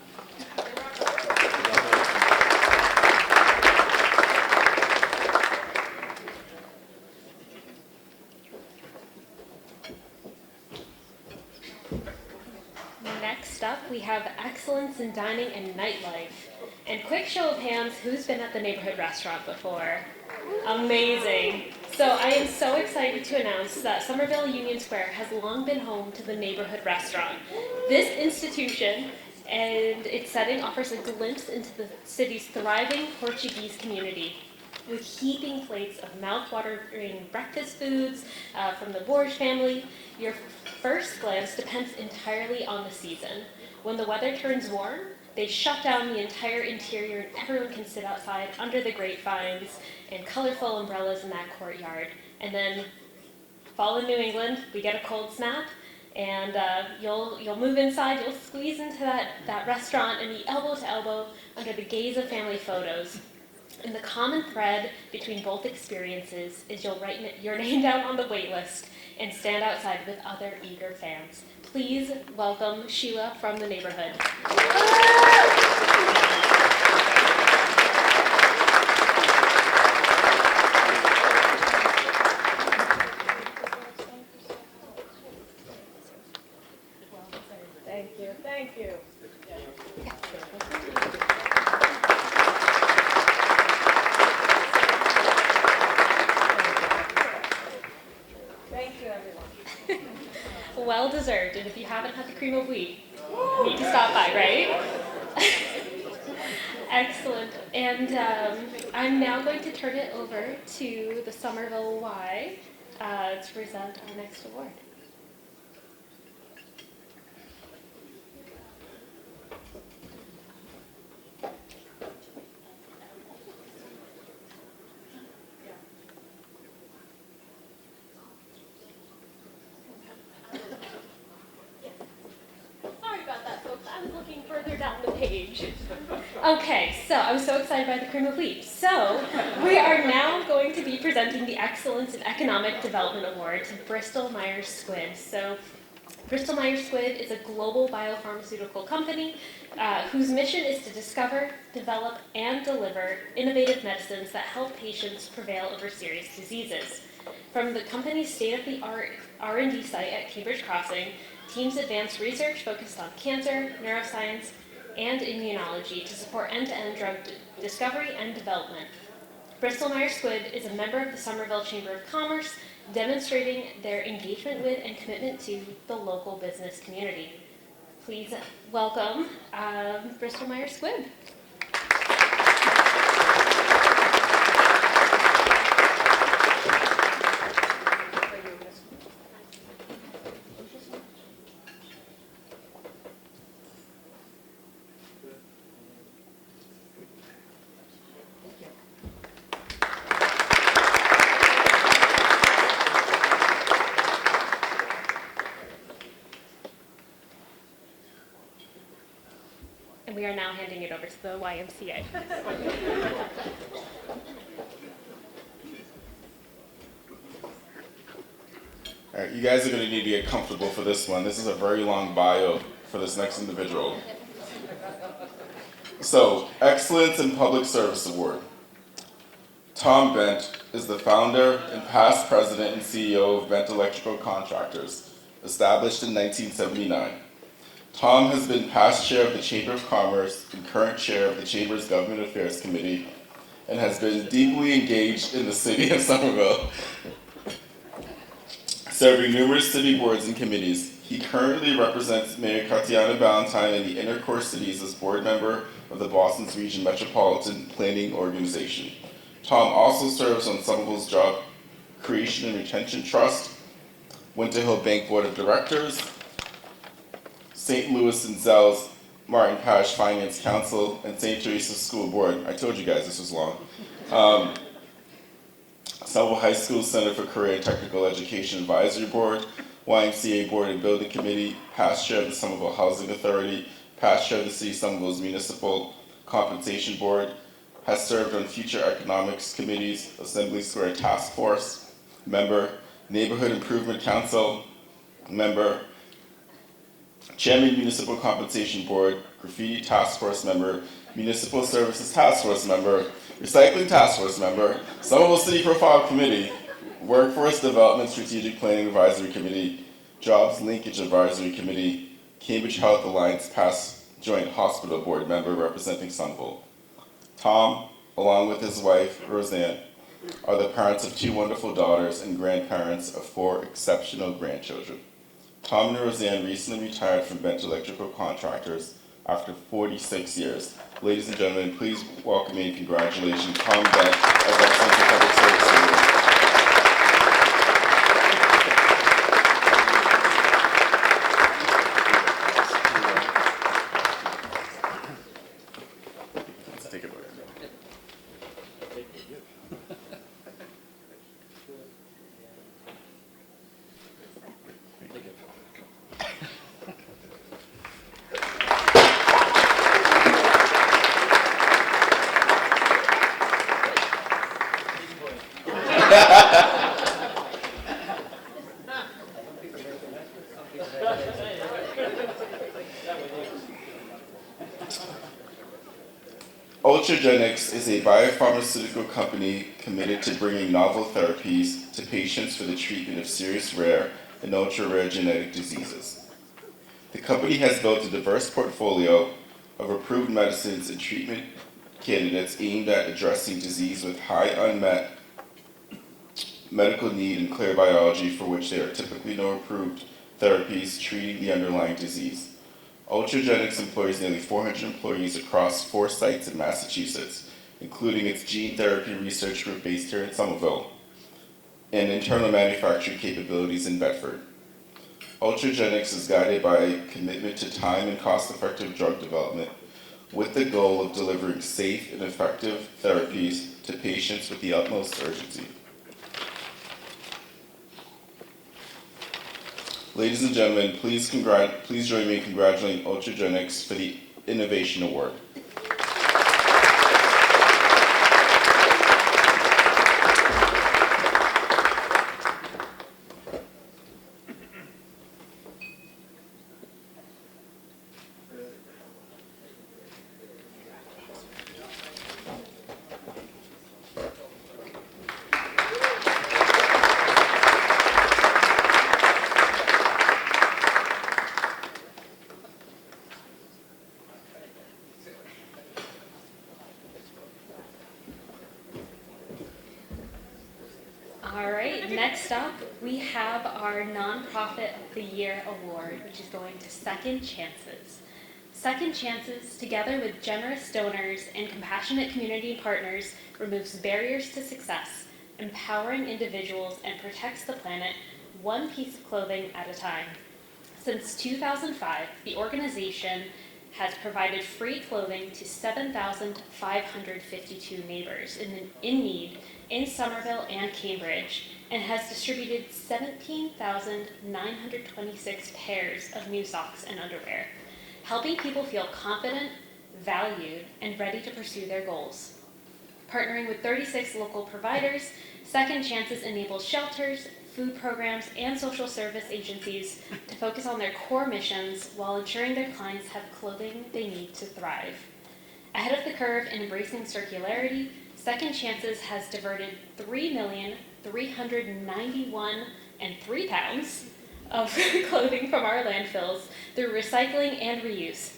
Next up, we have Excellence in Dining and Nightlife. And quick show of hands, who's been at the neighborhood restaurant before? Amazing. So I am so excited to announce that Somerville Union Square has long been home to the neighborhood restaurant. This institution and its setting offers a glimpse into the city's thriving Portuguese community, with heaping plates of mouth-watering breakfast foods from the Borges family. Your first glance depends entirely on the season. When the weather turns warm, they shut down the entire interior and everyone can sit outside under the grapevines and colorful umbrellas in that courtyard. And then fall in New England, we get a cold snap, and you'll move inside, you'll squeeze into that restaurant and be elbow to elbow under the gaze of family photos. And the common thread between both experiences is you'll write your name down on the wait list and stand outside with other eager fans. Please welcome Sheila from the neighborhood.
Thank you, thank you. Thank you, everyone.
Well deserved, and if you haven't had the cream of wheat, you need to stop by, right? Excellent. And I'm now going to turn it over to the Somerville Y to present our next award. Sorry about that, folks. I was looking further down the page. Okay, so I'm so excited by the cream of wheat. So we are now going to be presenting the Excellence in Economic Development Award to Bristol Myers Squibb. So Bristol Myers Squibb is a global biopharmaceutical company whose mission is to discover, develop, and deliver innovative medicines that help patients prevail over serious diseases. From the company's state-of-the-art R&D site at Cambridge Crossing, teams advance research focused on cancer, neuroscience, and immunology to support end-to-end drug discovery and development. Bristol-Myers Squibb is a member of the Somerville Chamber of Commerce, demonstrating their engagement with and commitment to the local business community. Please welcome Bristol-Myers Squibb. And we are now handing it over to the YMCA.
All right, you guys are going to need to get comfortable for this one. This is a very long bio for this next individual. So, Excellence in Public Service Award. Tom Bent is the founder and past president and CEO of Bent Electrical Contractors, established in 1979. Tom has been past chair of the Chamber of Commerce and current chair of the Chamber's Government Affairs Committee, and has been deeply engaged in the city of Somerville, serving numerous city boards and committees. He currently represents Mayor Katiana Ballantyne in the Inner Core Cities as board member of the Boston's Region Metropolitan Planning Organization. Tom also serves on Somerville's Job Creation and Retention Trust, Winter Hill Bank Board of Directors, St. Louis and Zell's Martin Parish Finance Council, and St. Teresa's School Board. I told you guys this was long. Somerville High School Center for Career and Technical Education Advisory Board, YMCA Board and Building Committee, past chair of the Somerville Housing Authority, past chair of the City of Somerville's Municipal Compensation Board, has served on future economics committees, Assembly Square Task Force, member, Neighborhood Improvement Council, member, Chairman Municipal Compensation Board, Graffiti Task Force member, Municipal Services Task Force member, Recycling Task Force member, Somerville City Profile Committee, Workforce Development Strategic Planning Advisory Committee, Jobs Linkage Advisory Committee, Cambridge Health Alliance past Joint Hospital Board member representing Somerville. Tom, along with his wife, Roseanne, are the parents of 2 wonderful daughters and grandparents of 4 exceptional grandchildren. Tom and Roseanne recently retired from Bent Electrical Contractors after 46 years. Ladies and gentlemen, please welcome and congratulations Tom Bent as Excellence in Public Service Award. Let's take a break. Ultragenyx is a biopharmaceutical company committed to bringing novel therapies to patients for the treatment of serious rare and ultra-rare genetic diseases. The company has built a diverse portfolio of approved medicines and treatment candidates aimed at addressing disease with high unmet medical need and clear biology for which there are typically no approved therapies treating the underlying disease. Ultragenyx employs nearly 400 employees across 4 sites in Massachusetts, including its gene therapy research group based here in Somerville, and internal manufacturing capabilities in Bedford. Ultragenyx is guided by a commitment to time and cost-effective drug development with the goal of delivering safe and effective therapies to patients with the utmost urgency. Ladies and gentlemen, please join me in congratulating Ultragenyx for the Innovation Award.
our Nonprofit of the Year award, which is going to Second Chances. Second Chances, together with generous donors and compassionate community partners, removes barriers to success, empowering individuals and protects the planet one piece of clothing at a time. Since 2005, the organization has provided free clothing to 7,552 neighbors in need in Somerville and Cambridge, and has distributed 17,926 pairs of new socks and underwear, helping people feel confident, valued, and ready to pursue their goals. Partnering with 36 local providers, Second Chances enables shelters, food programs, and social service agencies to focus on their core missions while ensuring their clients have clothing they need to thrive. Ahead of the curve in embracing circularity, Second Chances has diverted 3,391,3 pounds of clothing from our landfills through recycling and reuse,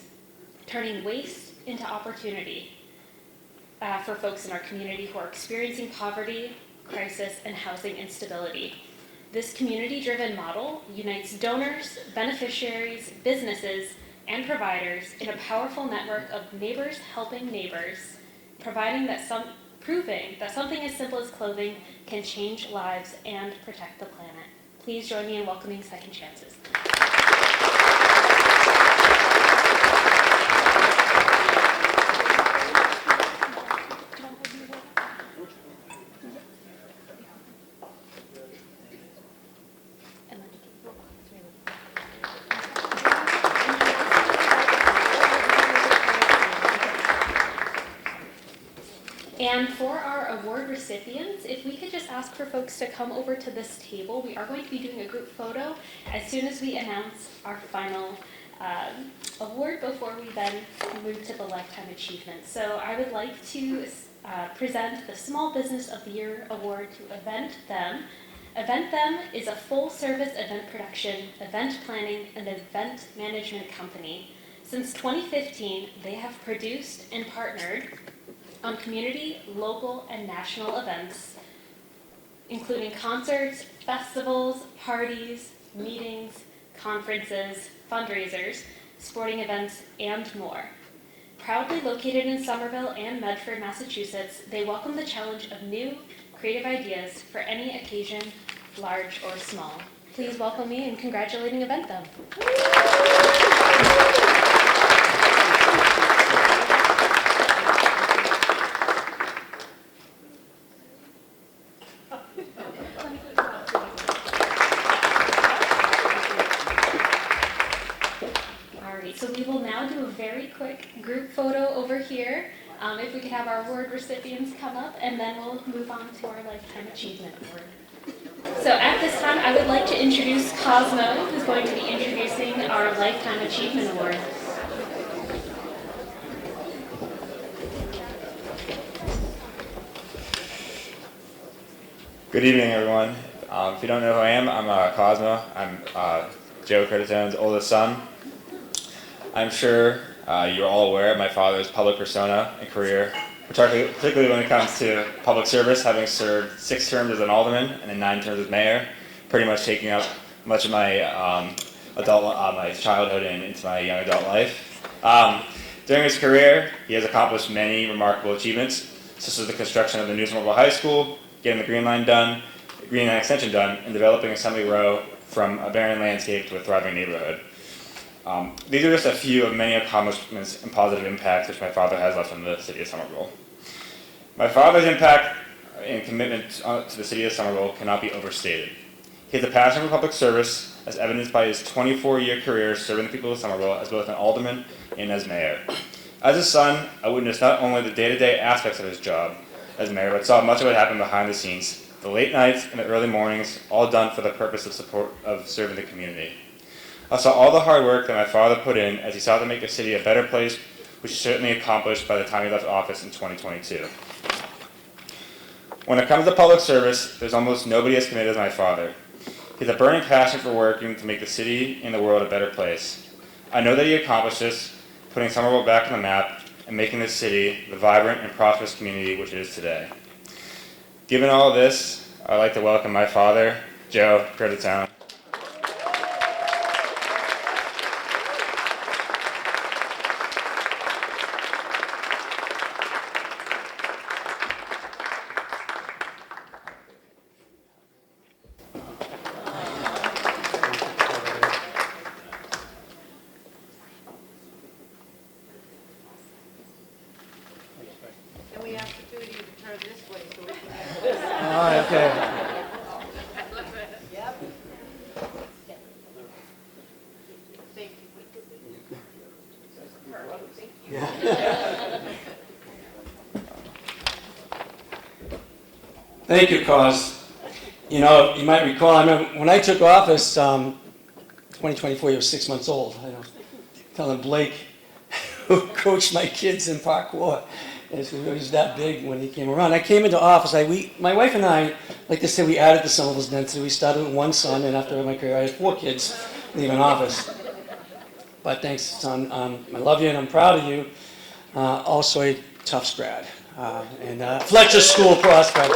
turning waste into opportunity for folks in our community who are experiencing poverty, crisis, and housing instability. This community-driven model unites donors, beneficiaries, businesses, and providers in a powerful network of neighbors helping neighbors, proving that something as simple as clothing can change lives and protect the planet. Please join me in welcoming Second Chances. And for our award recipients, if we could just ask for folks to come over to this table, we are going to be doing a group photo as soon as we announce our final award before we then move to the Lifetime Achievement. So I would like to present the Small Business of the Year Award to Event Them. Event Them is a full-service event production, event planning, and event management company. Since 2015, they have produced and partnered on community, local, and national events, including concerts, festivals, parties, meetings, conferences, fundraisers, sporting events, and more. Proudly located in Somerville and Medford, Massachusetts, they welcome the challenge of new, creative ideas for any occasion, large or small. Please welcome me in congratulating Event Them. So we will now do a very quick group photo over here. If we could have our award recipients come up, and then we'll move on to our Lifetime Achievement Award. So at this time, I would like to introduce Cosmo, who's going to be introducing our Lifetime Achievement Award.
Good evening, everyone. If you don't know who I am, I'm Cosmo. I'm Joe Creditone's oldest son. I'm sure you're all aware of my father's public persona and career, particularly when it comes to public service, having served 6 terms as an alderman and then 9 terms as mayor, pretty much taking up much of my my childhood and into my young adult life. During his career, he has accomplished many remarkable achievements, such as the construction of the new Somerville High School, getting the Green Line extension done, and developing Assembly Row from a barren landscape to a thriving neighborhood. These are just a few of many accomplishments and positive impacts which my father has left on the city of Somerville. My father's impact and commitment to the city of Somerville cannot be overstated. He has a passion for public service, as evidenced by his 24-year career serving the people of Somerville as both an alderman and as mayor. As a son, I witnessed not only the day-to-day aspects of his job as mayor, but saw much of what happened behind the scenes, the late nights and the early mornings, all done for the purpose of serving the community. I saw all the hard work that my father put in as he sought to make the city a better place, which he certainly accomplished by the time he left office in 2022. When it comes to public service, there's almost nobody as committed as my father. He has a burning passion for working to make the city and the world a better place. I know that he accomplished this, putting Somerville back on the map and making this city the vibrant and prosperous community which it is today. Given all of this, I'd like to welcome my father, Joe Creditone.
Thank you, Cos. You know, you might recall, I remember when I took office, 2024, he was 6 months old. I was telling Blake, who coached my kids in parkour, he was that big when he came around. I came into office, my wife and I, like to say, we added to Somerville's density. We started with one son, and after my career, I had 4 kids leaving office. But thanks, son. I love you, and I'm proud of you. Also a Tufts grad, and Fletcher School prospect,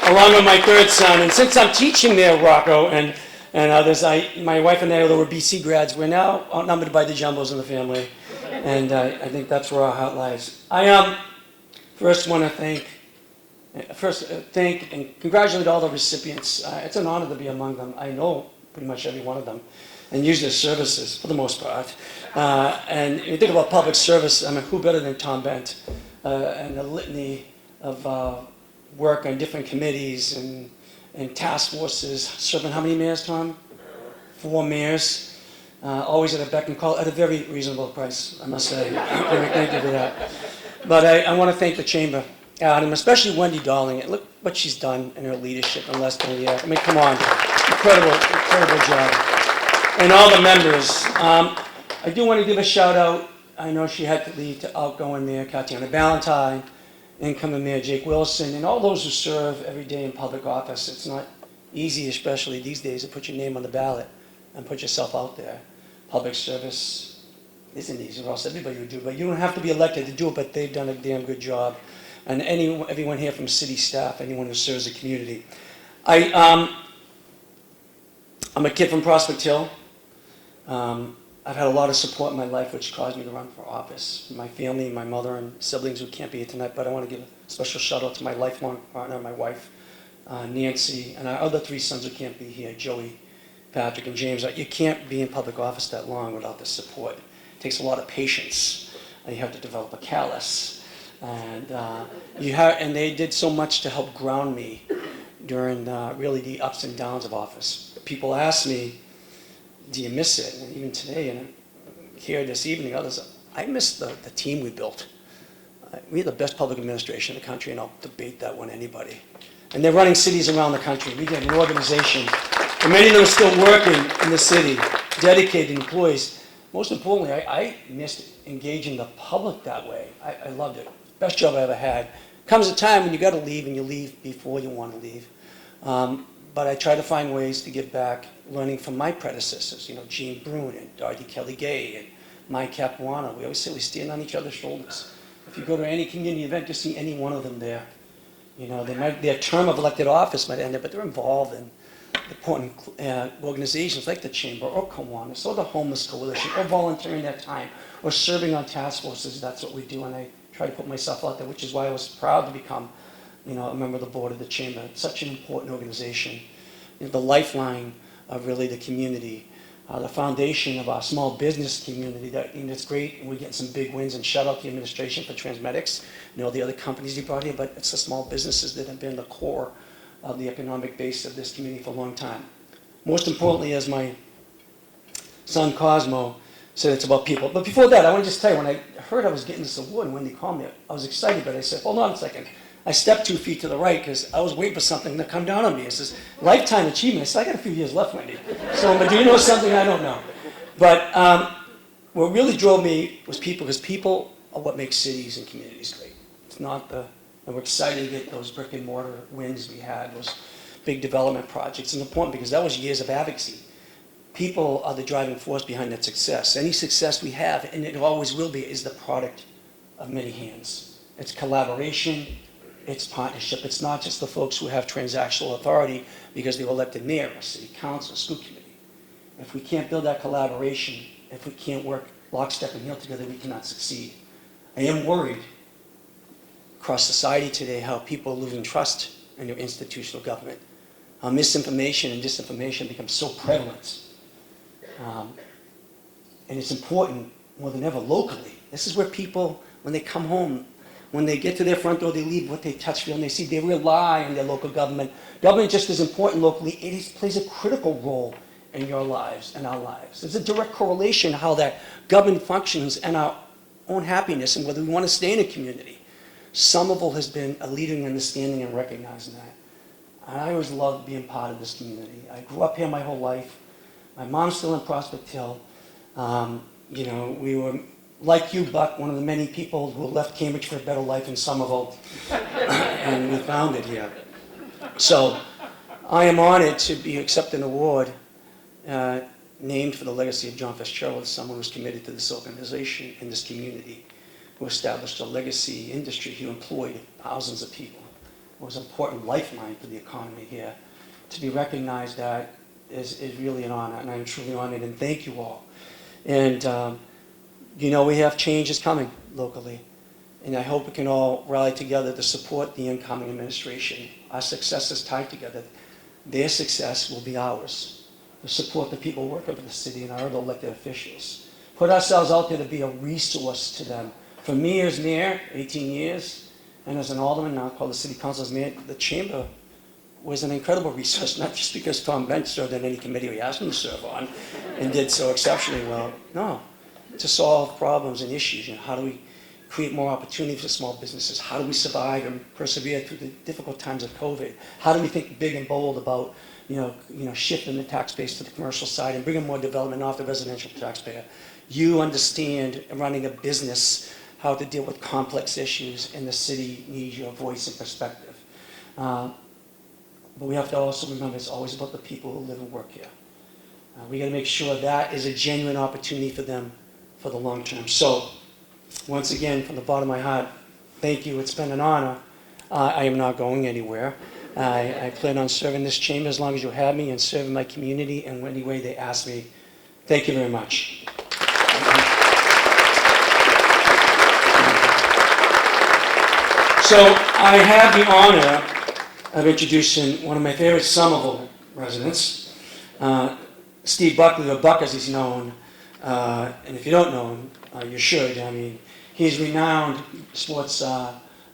along with my 3rd son. And since I'm teaching there, Rocco, and others, my wife and I, although we're BC grads, we're now outnumbered by the jumbos in the family. And I think that's where our heart lies. I first want to thank and congratulate all the recipients. It's an honor to be among them. I know pretty much every one of them and use their services for the most part. And you think about public service, I mean, who better than Tom Bent? And a litany of work on different committees and task forces, serving how many mayors, Tom? 4 mayors. Always at a beck and call, at a very reasonable price, I must say. Thank you for that. But I want to thank the Chamber, and especially Wendy Darling. Look what she's done in her leadership in less than a year. I mean, come on. Incredible job. And all the members. I do want to give a shout out. I know she had to leave to outgoing Mayor Tatiana Ballantyne, incoming Mayor Jake Wilson, and all those who serve every day in public office. It's not easy, especially these days, to put your name on the ballot and put yourself out there. Public service isn't easy, or else everybody would do it. But you don't have to be elected to do it, but they've done a damn good job. And everyone here from city staff, anyone who serves the community. I'm a kid from Prospect Hill. I've had a lot of support in my life, which caused me to run for office. My family, my mother, and siblings who can't be here tonight, but I want to give a special shout out to my lifelong partner, my wife, Nancy, and our other 3 sons who can't be here, Joey, Patrick, and James. You can't be in public office that long without the support. It takes a lot of patience. You have to develop a callus. And they did so much to help ground me during really the ups and downs of office. People ask me, do you miss it? And even today, and here this evening, others, I miss the team we built. We have the best public administration in the country, and I'll debate that with anybody. And they're running cities around the country. We get an organization, and many of them are still working in the city, dedicated employees. Most importantly, I missed engaging the public that way. I loved it. Best job I ever had. Comes a time when you got to leave, and you leave before you want to leave. But I try to find ways to give back, learning from my predecessors, Gene Bruin and Dorothy Kelly Gay and Mike Capuano. We always say we stand on each other's shoulders. If you go to any community event, you'll see any one of them there. Their term of elected office might end, but they're involved in important organizations like the Chamber or Kiwanis or the Homeless Coalition or volunteering their time or serving on task forces. That's what we do, and I try to put myself out there, which is why I was proud to become a member of the board of the Chamber. It's such an important organization. The lifeline of really the community, the foundation of our small business community. It's great, and we're getting some big wins, and shout out to the administration for Transmedics, the other companies you brought here, but it's the small businesses that have been the core of the economic base of this community for a long time. Most importantly, as my son Cosmo said, it's about people. But before that, I want to just tell you, when I heard I was getting this award and Wendy called me, I was excited, but I said, hold on a second. I stepped 2 feet to the right because I was waiting for something to come down on me. It says, lifetime achievement. I said, I got a few years left, Wendy. So, but do you know something I don't know? But what really drove me was people, because people are what makes cities and communities great. It's not and we're excited to get those brick and mortar wins we had, those big development projects. It's important because that was years of advocacy. People are the driving force behind that success. Any success we have, and it always will be, is the product of many hands. It's collaboration. It's partnership. It's not just the folks who have transactional authority because they were elected mayor, or city council, school committee. If we can't build that collaboration, if we can't work lockstep and heel together, we cannot succeed. I am worried across society today how people are losing trust in their institutional government. How misinformation and disinformation become so prevalent. And it's important more than ever locally. This is where people, when they come home, when they get to their front door, they leave what they touch, feel, and they see. They rely on their local government. Government just as important locally. It plays a critical role in your lives and our lives. There's a direct correlation how that government functions and our own happiness and whether we want to stay in a community. Somerville has been a leader in understanding and recognizing that. And I always loved being part of this community. I grew up here my whole life. My mom's still in Prospect Hill. You know, we were, like you, Buck, one of the many people who left Cambridge for a better life in Somerville, and we found it here. So I am honored to be accepted an award named for the legacy of John Fitzgerald, someone who's committed to this organization and this community, who established a legacy industry, who employed thousands of people. It was an important lifeline for the economy here. To be recognized that is really an honor, and I'm truly honored, and thank you all. And you know, we have changes coming locally, and I hope we can all rally together to support the incoming administration. Our success is tied together. Their success will be ours. To support the people working for the city and our other elected officials. Put ourselves out there to be a resource to them. For me as mayor, 18 years, and as an alderman, now called the city council's mayor, the chamber was an incredible resource, not just because Tom Bench served on any committee we asked him to serve on and did so exceptionally well. No, to solve problems and issues. You know, how do we create more opportunity for small businesses? How do we survive and persevere through the difficult times of COVID? How do we think big and bold about shifting the tax base to the commercial side and bringing more development off the residential taxpayer? You understand running a business how to deal with complex issues, and the city needs your voice and perspective. But we have to also remember it's always about the people who live and work here. We got to make sure that is a genuine opportunity for them for the long term. So, once again, from the bottom of my heart, thank you. It's been an honor. I am not going anywhere. I plan on serving this chamber as long as you have me and serving my community in any way they ask me. Thank you very much. So I have the honor of introducing one of my favorite Somerville residents, Steve Buckley, or Buck as he's known. And if you don't know him, you should. I mean, he's a renowned sports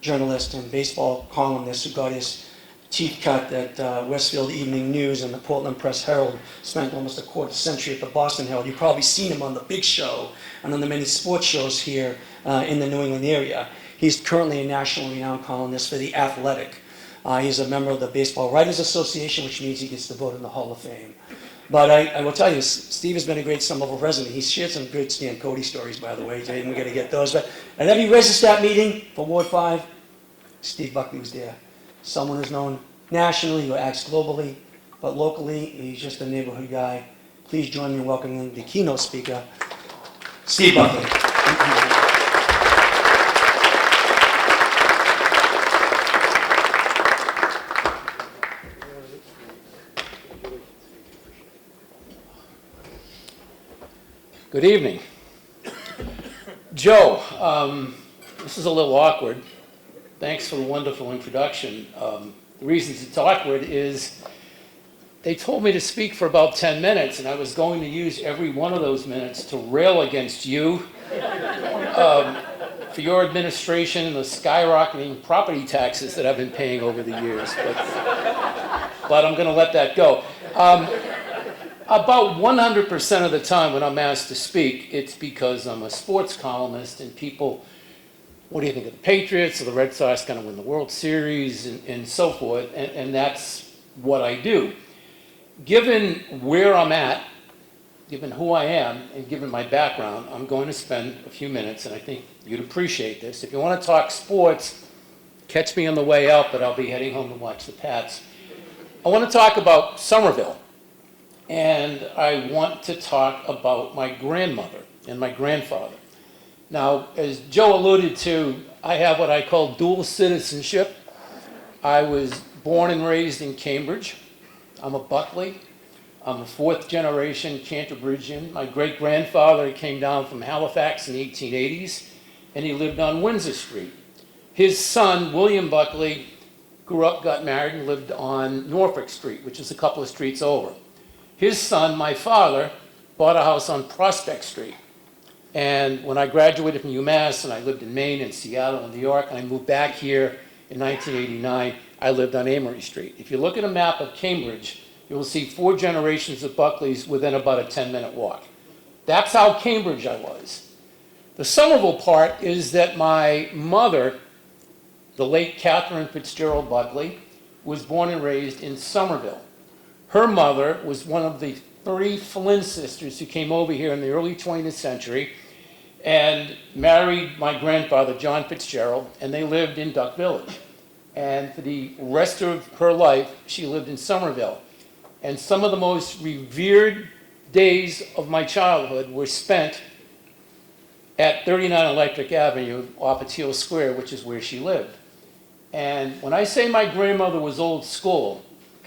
journalist and baseball columnist who got his teeth cut at Westfield Evening News and the Portland Press Herald, spent almost a quarter century at the Boston Herald. You've probably seen him on The Big Show and on the many sports shows here in the New England area. He's currently a nationally renowned columnist for The Athletic. He's a member of the Baseball Writers Association, which means he gets to vote in the Hall of Fame. But I will tell you, Steve has been a great Somerville resident. He's shared some good Stan Cody stories, by the way, and we're going to get those. But at every Resistat meeting for Ward 5, Steve Buckley was there. Someone who's known nationally, who acts globally, but locally, he's just a neighborhood guy. Please join me in welcoming the keynote speaker, Steve Buckley.
Good evening. Joe, this is a little awkward. Thanks for the wonderful introduction. The reasons it's awkward is they told me to speak for about 10 minutes, and I was going to use every one of those minutes to rail against you for your administration and the skyrocketing property taxes that I've been paying over the years. But I'm going to let that go. About 100% of the time when I'm asked to speak, it's because I'm a sports columnist and people, what do you think of the Patriots or the Red Sox going to win the World Series and so forth, and that's what I do. Given where I'm at, given who I am, and given my background, I'm going to spend a few minutes, and I think you'd appreciate this. If you want to talk sports, catch me on the way out, but I'll be heading home to watch the Pats. I want to talk about Somerville. And I want to talk about my grandmother and my grandfather. Now, as Joe alluded to, I have what I call dual citizenship. I was born and raised in Cambridge. I'm a Buckley. I'm a fourth generation Canterbridgian. My great-grandfather came down from Halifax in the 1880s, and he lived on Windsor Street. His son, William Buckley, grew up, got married, and lived on Norfolk Street, which is a couple of streets over. His son, my father, bought a house on Prospect Street. And when I graduated from UMass, and I lived in Maine and Seattle and New York, and I moved back here in 1989, I lived on Amory Street. If you look at a map of Cambridge, you will see 4 generations of Buckleys within about a 10-minute walk. That's how Cambridge I was. The Somerville part is that my mother, the late Catherine Fitzgerald Buckley, was born and raised in Somerville. Her mother was one of the 3 Flynn sisters who came over here in the early 20th century and married my grandfather, John Fitzgerald, and they lived in Duck Village. And for the rest of her life, she lived in Somerville. And some of the most revered days of my childhood were spent at 39 Electric Avenue off of Teal Square, which is where she lived. And when I say my grandmother was old school,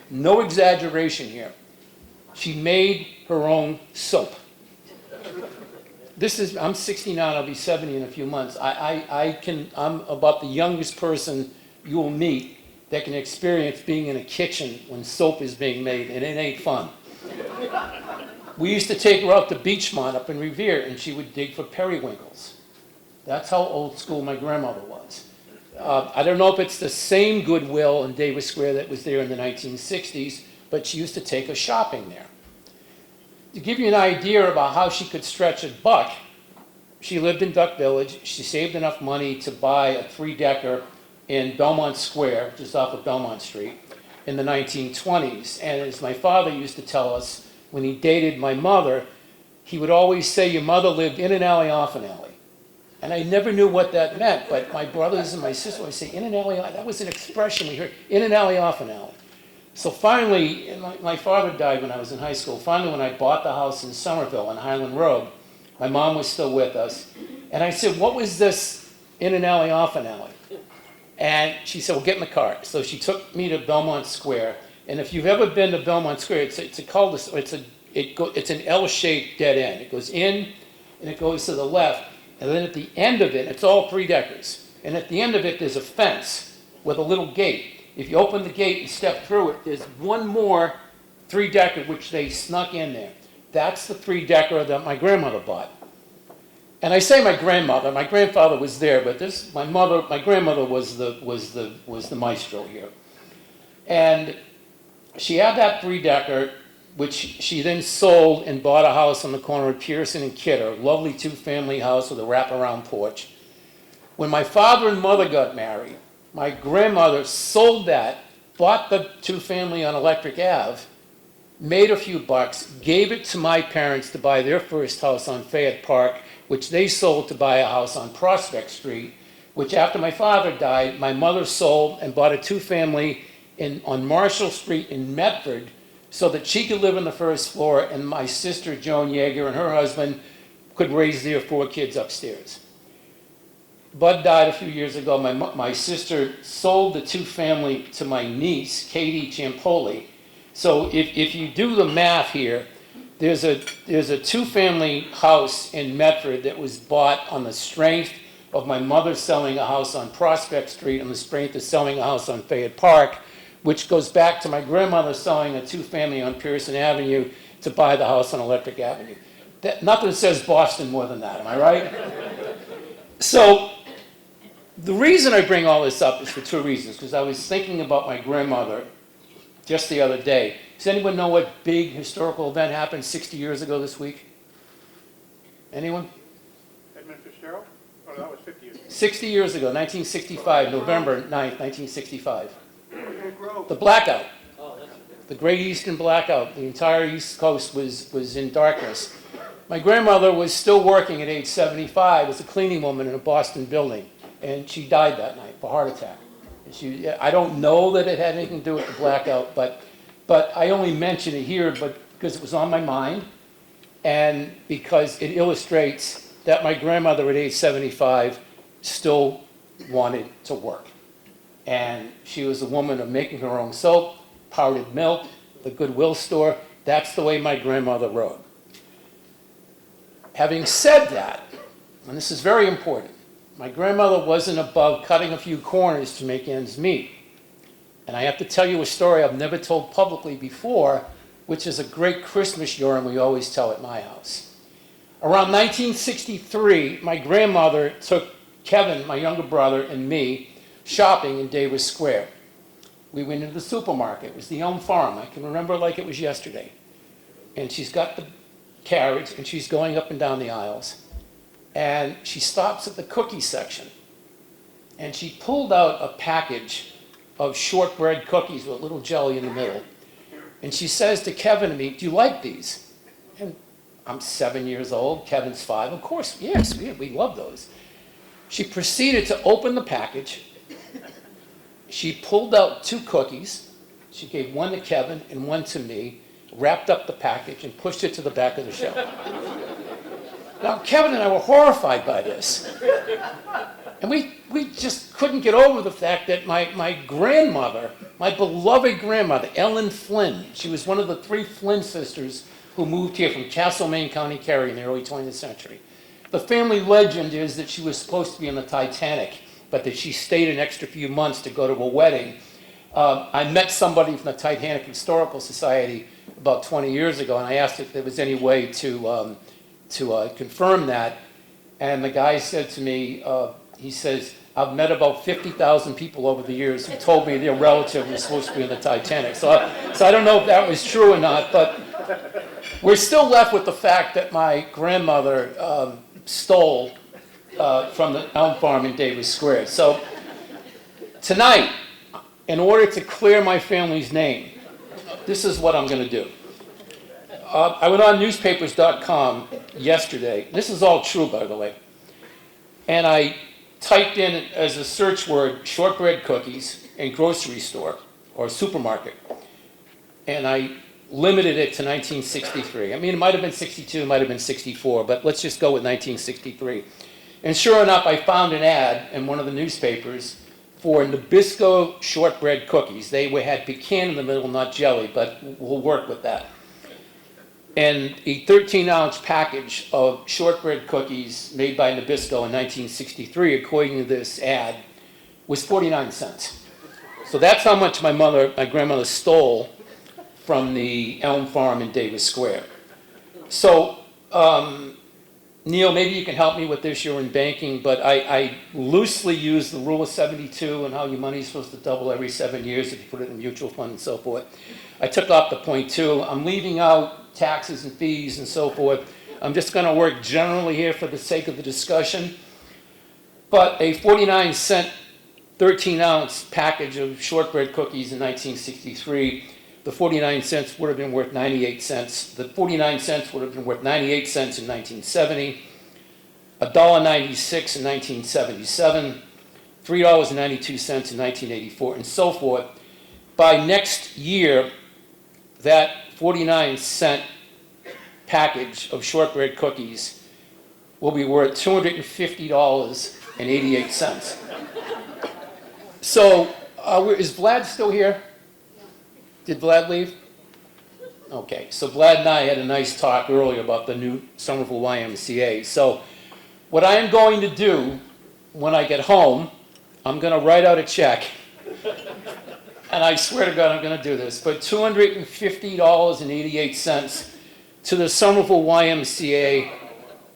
no exaggeration here, she made her own soap. I'm 69, I'll be 70 in a few months. I'm about the youngest person you will meet that can experience being in a kitchen when soap is being made, and it ain't fun. We used to take her out to Beachmont up in Revere, and she would dig for periwinkles. That's how old school my grandmother was. I don't know if it's the same Goodwill in Davis Square that was there in the 1960s, but she used to take us shopping there. To give you an idea about how she could stretch a buck, she lived in Duck Village. She saved enough money to buy a 3-decker in Belmont Square, just off of Belmont Street, in the 1920s. And as my father used to tell us, when he dated my mother, he would always say, your mother lived in an alley, off an alley. And I never knew what that meant, but my brothers and my sister would say, in an alley, that was an expression we heard, in an alley, off an alley. So finally, and my father died when I was in high school. Finally, when I bought the house in Somerville on Highland Road, my mom was still with us. And I said, what was this in an alley, off an alley? And she said, well, get in the car. So she took me to Belmont Square. And if you've ever been to Belmont Square, it's a cul-de-sac, it's an L-shaped dead end. It goes in and it goes to the left. And then at the end of it, it's all 3-deckers. And at the end of it, there's a fence with a little gate. If you open the gate and step through it, there's one more 3-decker which they snuck in there. That's the 3-decker that my grandmother bought. And I say my grandmother, my grandfather was there, but my grandmother was the maestro here. And she had that 3-decker, which she then sold and bought a house on the corner of Pearson and Kidder, a lovely 2-family house with a wraparound porch. When my father and mother got married, my grandmother sold that, bought the 2-family on Electric Ave, made a few bucks, gave it to my parents to buy their first house on Fayette Park, which they sold to buy a house on Prospect Street, which after my father died, my mother sold and bought a 2-family on Marshall Street in Medford so that she could live on the first floor and my sister Joan Yeager and her husband could raise their 4 kids upstairs. Bud died a few years ago. My sister sold the 2-family to my niece, Katie Ciampoli. So if you do the math here, there's a 2-family house in Medford that was bought on the strength of my mother selling a house on Prospect Street, on the strength of selling a house on Fayette Park, which goes back to my grandmother selling a 2-family on Pearson Avenue to buy the house on Electric Avenue. Nothing says Boston more than that, am I right? So the reason I bring all this up is for 2 reasons, because I was thinking about my grandmother just the other day. Does anyone know what big historical event happened 60 years ago this week? Anyone?
Edmund Fitzgerald? Oh, that was 50 years ago.
60 years ago, 1965, November 9th, 1965. The blackout. The Great Eastern Blackout. The entire East Coast was in darkness. My grandmother was still working at age 75 as a cleaning woman in a Boston building, and she died that night of a heart attack. I don't know that it had anything to do with the blackout, but I only mention it here because it was on my mind and because it illustrates that my grandmother at age 75 still wanted to work. And she was a woman of making her own soap, powdered milk, the Goodwill store. That's the way my grandmother rode. Having said that, and this is very important, my grandmother wasn't above cutting a few corners to make ends meet. And I have to tell you a story I've never told publicly before, which is a great Christmas yarn we always tell at my house. Around 1963, my grandmother took Kevin, my younger brother, and me shopping in Davis Square. We went into the supermarket. It was the Elm Farm. I can remember like it was yesterday. And she's got the carriage, and she's going up and down the aisles. And she stops at the cookie section. And she pulled out a package of shortbread cookies with a little jelly in the middle. And she says to Kevin and me, "Do you like these?" And I'm 7 years old, Kevin's 5. Of course, yes, we love those. She proceeded to open the package. She pulled out 2 cookies. She gave one to Kevin and one to me, wrapped up the package and pushed it to the back of the shelf. Now, Kevin and I were horrified by this. And we just couldn't get over the fact that my grandmother, my beloved grandmother, Ellen Flynn, she was one of the 3 Flynn sisters who moved here from Castlemaine, County Kerry in the early 20th century. The family legend is that she was supposed to be on the Titanic, but that she stayed an extra few months to go to a wedding. I met somebody from the Titanic Historical Society about 20 years ago, and I asked if there was any way to confirm that. And the guy said to me, he says, "I've met about 50,000 people over the years who told me their relative was supposed to be on the Titanic." So I don't know if that was true or not, but we're still left with the fact that my grandmother stole from the Elm Farm in Davis Square. So tonight, in order to clear my family's name, this is what I'm going to do. I went on newspapers.com yesterday. This is all true, by the way. And I typed in as a search word shortbread cookies in grocery store or supermarket. And I limited it to 1963. I mean, it might have been 62, it might have been 64, but let's just go with 1963. And sure enough, I found an ad in one of the newspapers for Nabisco shortbread cookies. They had pecan in the middle, not jelly, but we'll work with that. And a 13-ounce package of shortbread cookies made by Nabisco in 1963, according to this ad, was 49 cents. So that's how much my grandmother stole from the Elm Farm in Davis Square. So, Neil, maybe you can help me with this. You're in banking, but I loosely use the rule of 72 and how your money is supposed to double every 7 years if you put it in a mutual fund and so forth. I took off the 0.2. I'm leaving out taxes and fees and so forth. I'm just going to work generally here for the sake of the discussion. But a 49-cent 13-ounce package of shortbread cookies in 1963, the 49 cents would have been worth 98 cents. The 49 cents would have been worth 98 cents in 1970, $1.96 in 1977, $3.92 in 1984, and so forth. By next year, that 49-cent package of shortbread cookies will be worth $250.88. So, is Vlad still here? Did Vlad leave? Okay, so Vlad and I had a nice talk earlier about the new Somerville YMCA. So what I am going to do when I get home, I'm going to write out a check, and I swear to God I'm going to do this, but $250.88 to the Somerville YMCA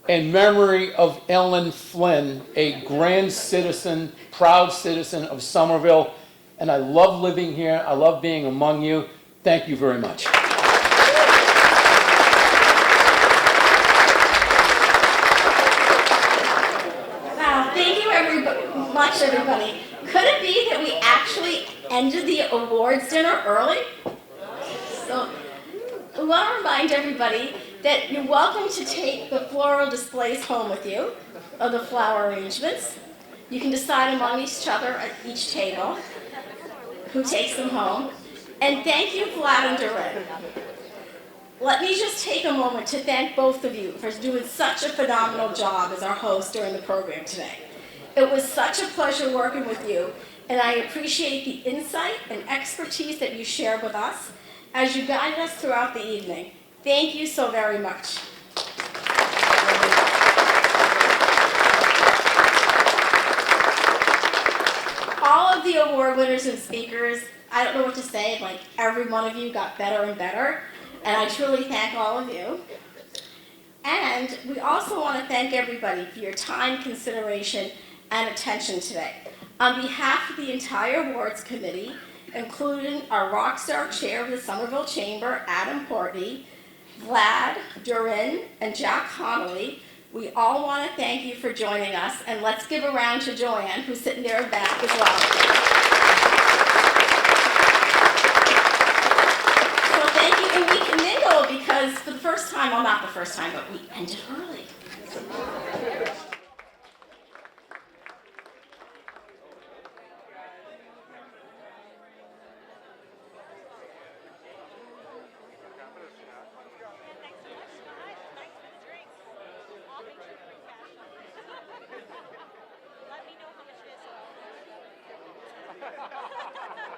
in memory of Ellen Flynn, a grand citizen, proud citizen of Somerville. And I love living here. I love being among you. Thank you very much.
Wow, thank you much, everybody. Could it be that we actually ended the awards dinner early? So I want to remind everybody that you're welcome to take the floral displays home with you, or the flower arrangements. You can decide among each other at each table who takes them home. And thank you, Vlad and Durin. Let me just take a moment to thank both of you for doing such a phenomenal job as our host during the program today. It was such a pleasure working with you, and I appreciate the insight and expertise that you shared with us as you guided us throughout the evening. Thank you so very much. All of the award winners and speakers, I don't know what to say, like every one of you got better and better, and I truly thank all of you. And we also want to thank everybody for your time, consideration, and attention today. On behalf of the entire awards committee, including our rockstar chair of the Somerville Chamber, Adam Portney, Vlad, Durin, and Jack Connolly, we all want to thank you for joining us, and let's give a round to Joanne, who's sitting there in back as well. first time, well, not the first time, but we ended early.
Let me know how much it is.